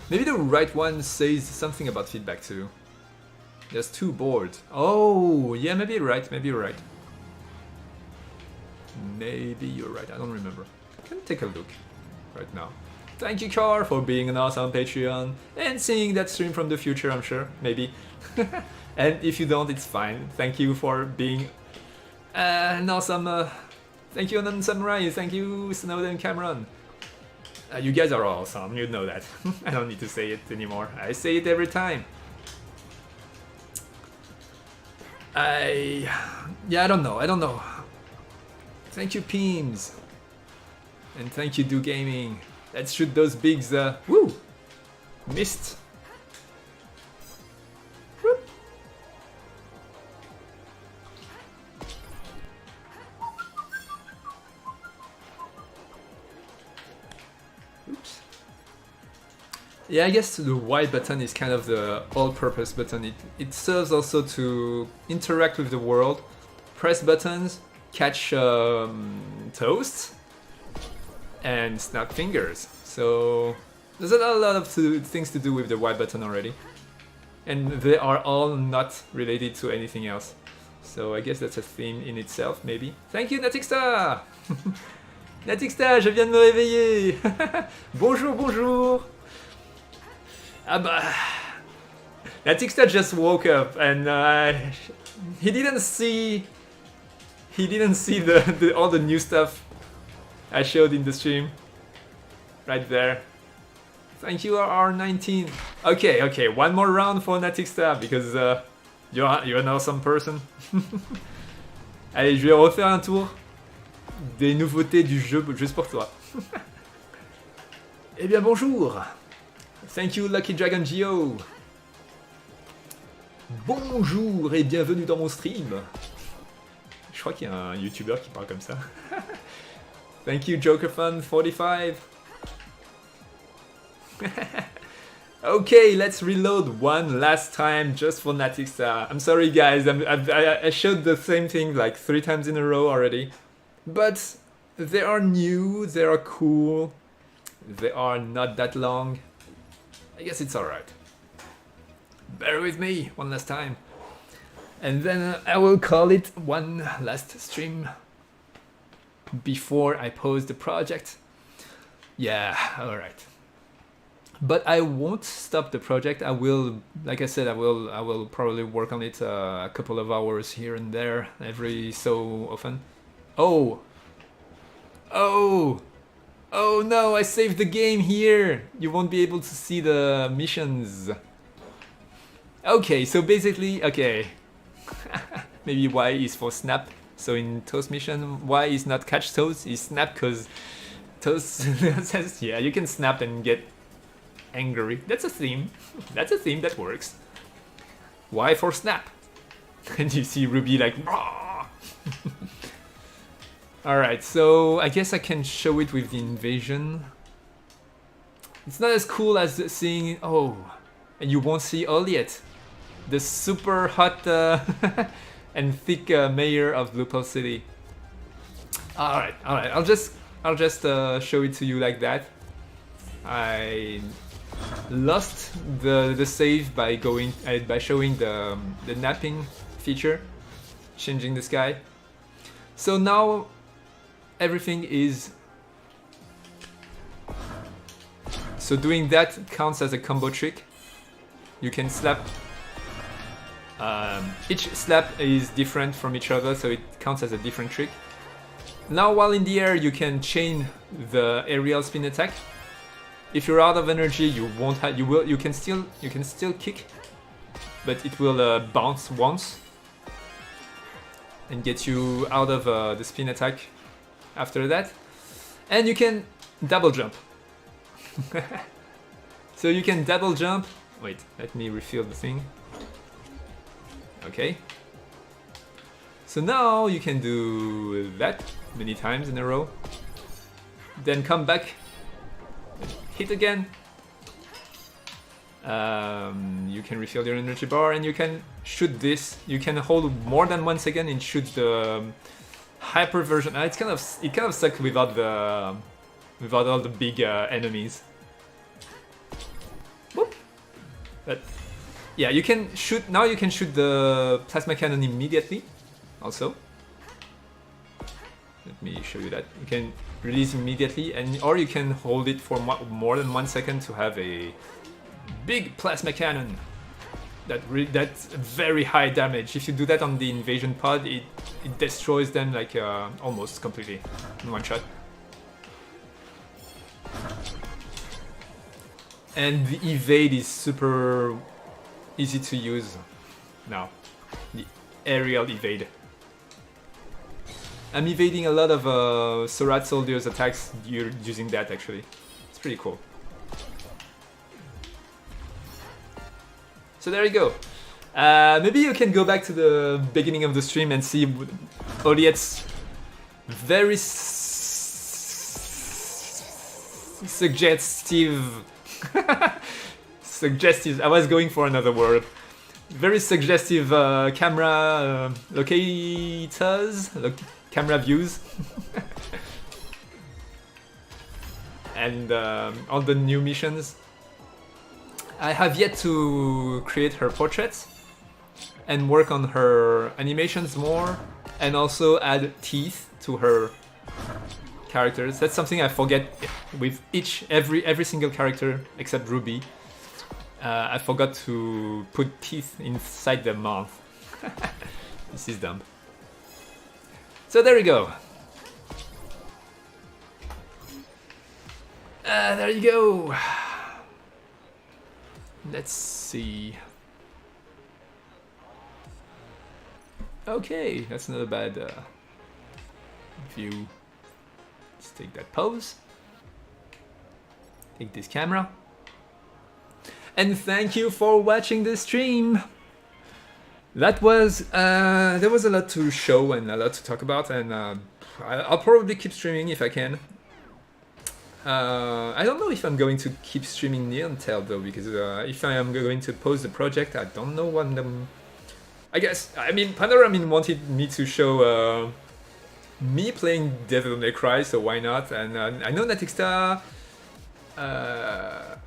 Speaker 1: Maybe the right one says something about feedback too. There's 2 boards. Oh, yeah, maybe you're right, maybe you're right. Maybe you're right, I don't remember. I can take a look right now. Thank you, Car, for being an awesome Patreon and seeing that stream from the future, I'm sure, maybe. And if you don't, it's fine. Thank you for being an awesome... thank you, Anon Samurai. Thank you, Snowden Cameron. You guys are awesome, you know that. I don't need to say it anymore. I say it every time. Yeah, I don't know. Thank you, Peems. And thank you, Do Gaming. Let's shoot those bigs. Woo! Missed. Whoop. Oops. Yeah, I guess the Y button is kind of the all-purpose button. It serves also to interact with the world, press buttons, catch toast, and snap fingers. So there's a lot of things to do with the Y button already. And they are all not related to anything else. So I guess that's a theme in itself, maybe. Thank you, Natixta! Natixta, je viens de me réveiller! Bonjour, bonjour! Ah bah... Natixta just woke up and he didn't see all the new stuff I showed in the stream. Right there. Thank you, R19. Okay, one more round for Natixta because you're an awesome person. Allez, je vais refaire un tour des nouveautés du jeu juste pour toi. Eh bien, bonjour. Thank you, Lucky Dragon Geo. Bonjour et bienvenue dans mon stream. Je crois qu'il y a un YouTuber qui parle comme ça. Thank you, JokerFun45. Okay, let's reload one last time just for Natixta. I'm sorry guys, I showed the same thing like 3 times in a row already. But they are new, they are cool, they are not that long. I guess it's alright. Bear with me one last time. And then I will call it one last stream before I pause the project. Yeah, alright. But I won't stop the project. I will, like I said, I will probably work on it a couple of hours here and there, every so often. Oh no, I saved the game here. You won't be able to see the missions. Okay, so basically, okay. Maybe Y is for snap. So in Toast mission, Y is not catch Toast, is snap, because Toast says, yeah, you can snap and get angry. That's a theme. That's a theme that works. Y for snap. And you see Ruby like, Alright, so I guess I can show it with the invasion. It's not as cool as seeing, oh, and you won't see all yet. The super hot and thick mayor of Blue Pearl City. Alright, I'll just show it to you like that. I lost the save by showing the napping feature, changing the sky. So now everything is. So doing that counts as a combo trick. You can slap. Each slap is different from each other, so it counts as a different trick. Now, while in the air, you can chain the aerial spin attack. If you're out of energy, you won't have. You can still kick, but it will bounce once and get you out of the spin attack after that. And you can double jump. So you can double jump. Wait, let me refill the thing. Okay. So now you can do that many times in a row. Then come back. Hit again. You can refill your energy bar and you can shoot this. You can hold more than 1 second and shoot the hyper version. It kind of sucks without all the big enemies. Whoop. But yeah, you can shoot. Now you can shoot the plasma cannon immediately. Also, let me show you that. You can release immediately, or you can hold it for more than 1 second to have a big plasma cannon. That's very high damage. If you do that on the invasion pod, it destroys them like almost completely in one shot. And the evade is super easy to use now. The aerial evade. I'm evading a lot of Sorat soldiers' attacks using that actually. It's pretty cool. So there you go. Maybe you can go back to the beginning of the stream and see Oliet's very suggestive. Suggestive. I was going for another word. Very suggestive camera locators, camera views, and all the new missions. I have yet to create her portraits and work on her animations more, and also add teeth to her characters. That's something I forget with every single character except Ruby. I forgot to put teeth inside the mouth. This is dumb. So there you go. There you go. Let's see. Okay, that's not a bad view. Let's take that pose. Take this camera. And thank you for watching the stream. That was there was a lot to show and a lot to talk about, and I'll probably keep streaming if I can. I don't know if I'm going to keep streaming Neon Tail though, because if I am going to post the project, I don't know when I guess, I mean, Panoramin wanted me to show me playing Devil May Cry, so why not? And I know Natixta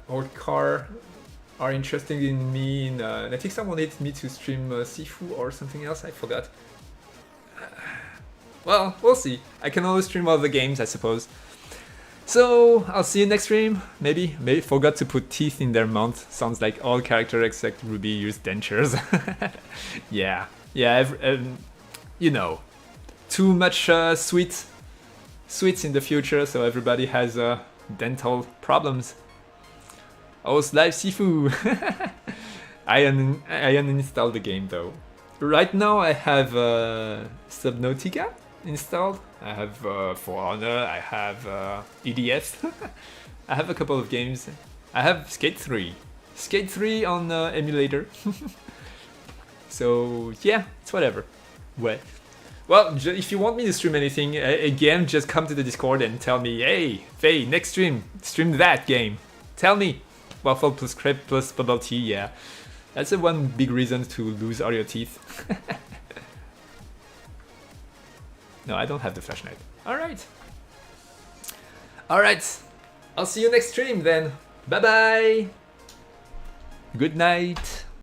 Speaker 1: or Car are interested in me. Natixta wanted me to stream Sifu or something else, I forgot. Well, we'll see. I can always stream all the games, I suppose. So, I'll see you next stream. Maybe forgot to put teeth in their mouth. Sounds like all characters except Ruby use dentures. Yeah, you know, too much sweets in the future, so everybody has dental problems. Oh, Live Sifu! I uninstalled the game though. Right now I have Subnautica installed. I have For Honor, I have EDF. I have a couple of games. I have Skate 3. Skate 3 on emulator. So yeah, it's whatever. Well, if you want me to stream anything, again, just come to the Discord and tell me, hey, Faye, next stream that game. Tell me. Waffle plus crepe plus bubble tea, yeah. That's the one big reason to lose all your teeth. No, I don't have the flashlight. Alright. Alright. I'll see you next stream then. Bye bye. Good night.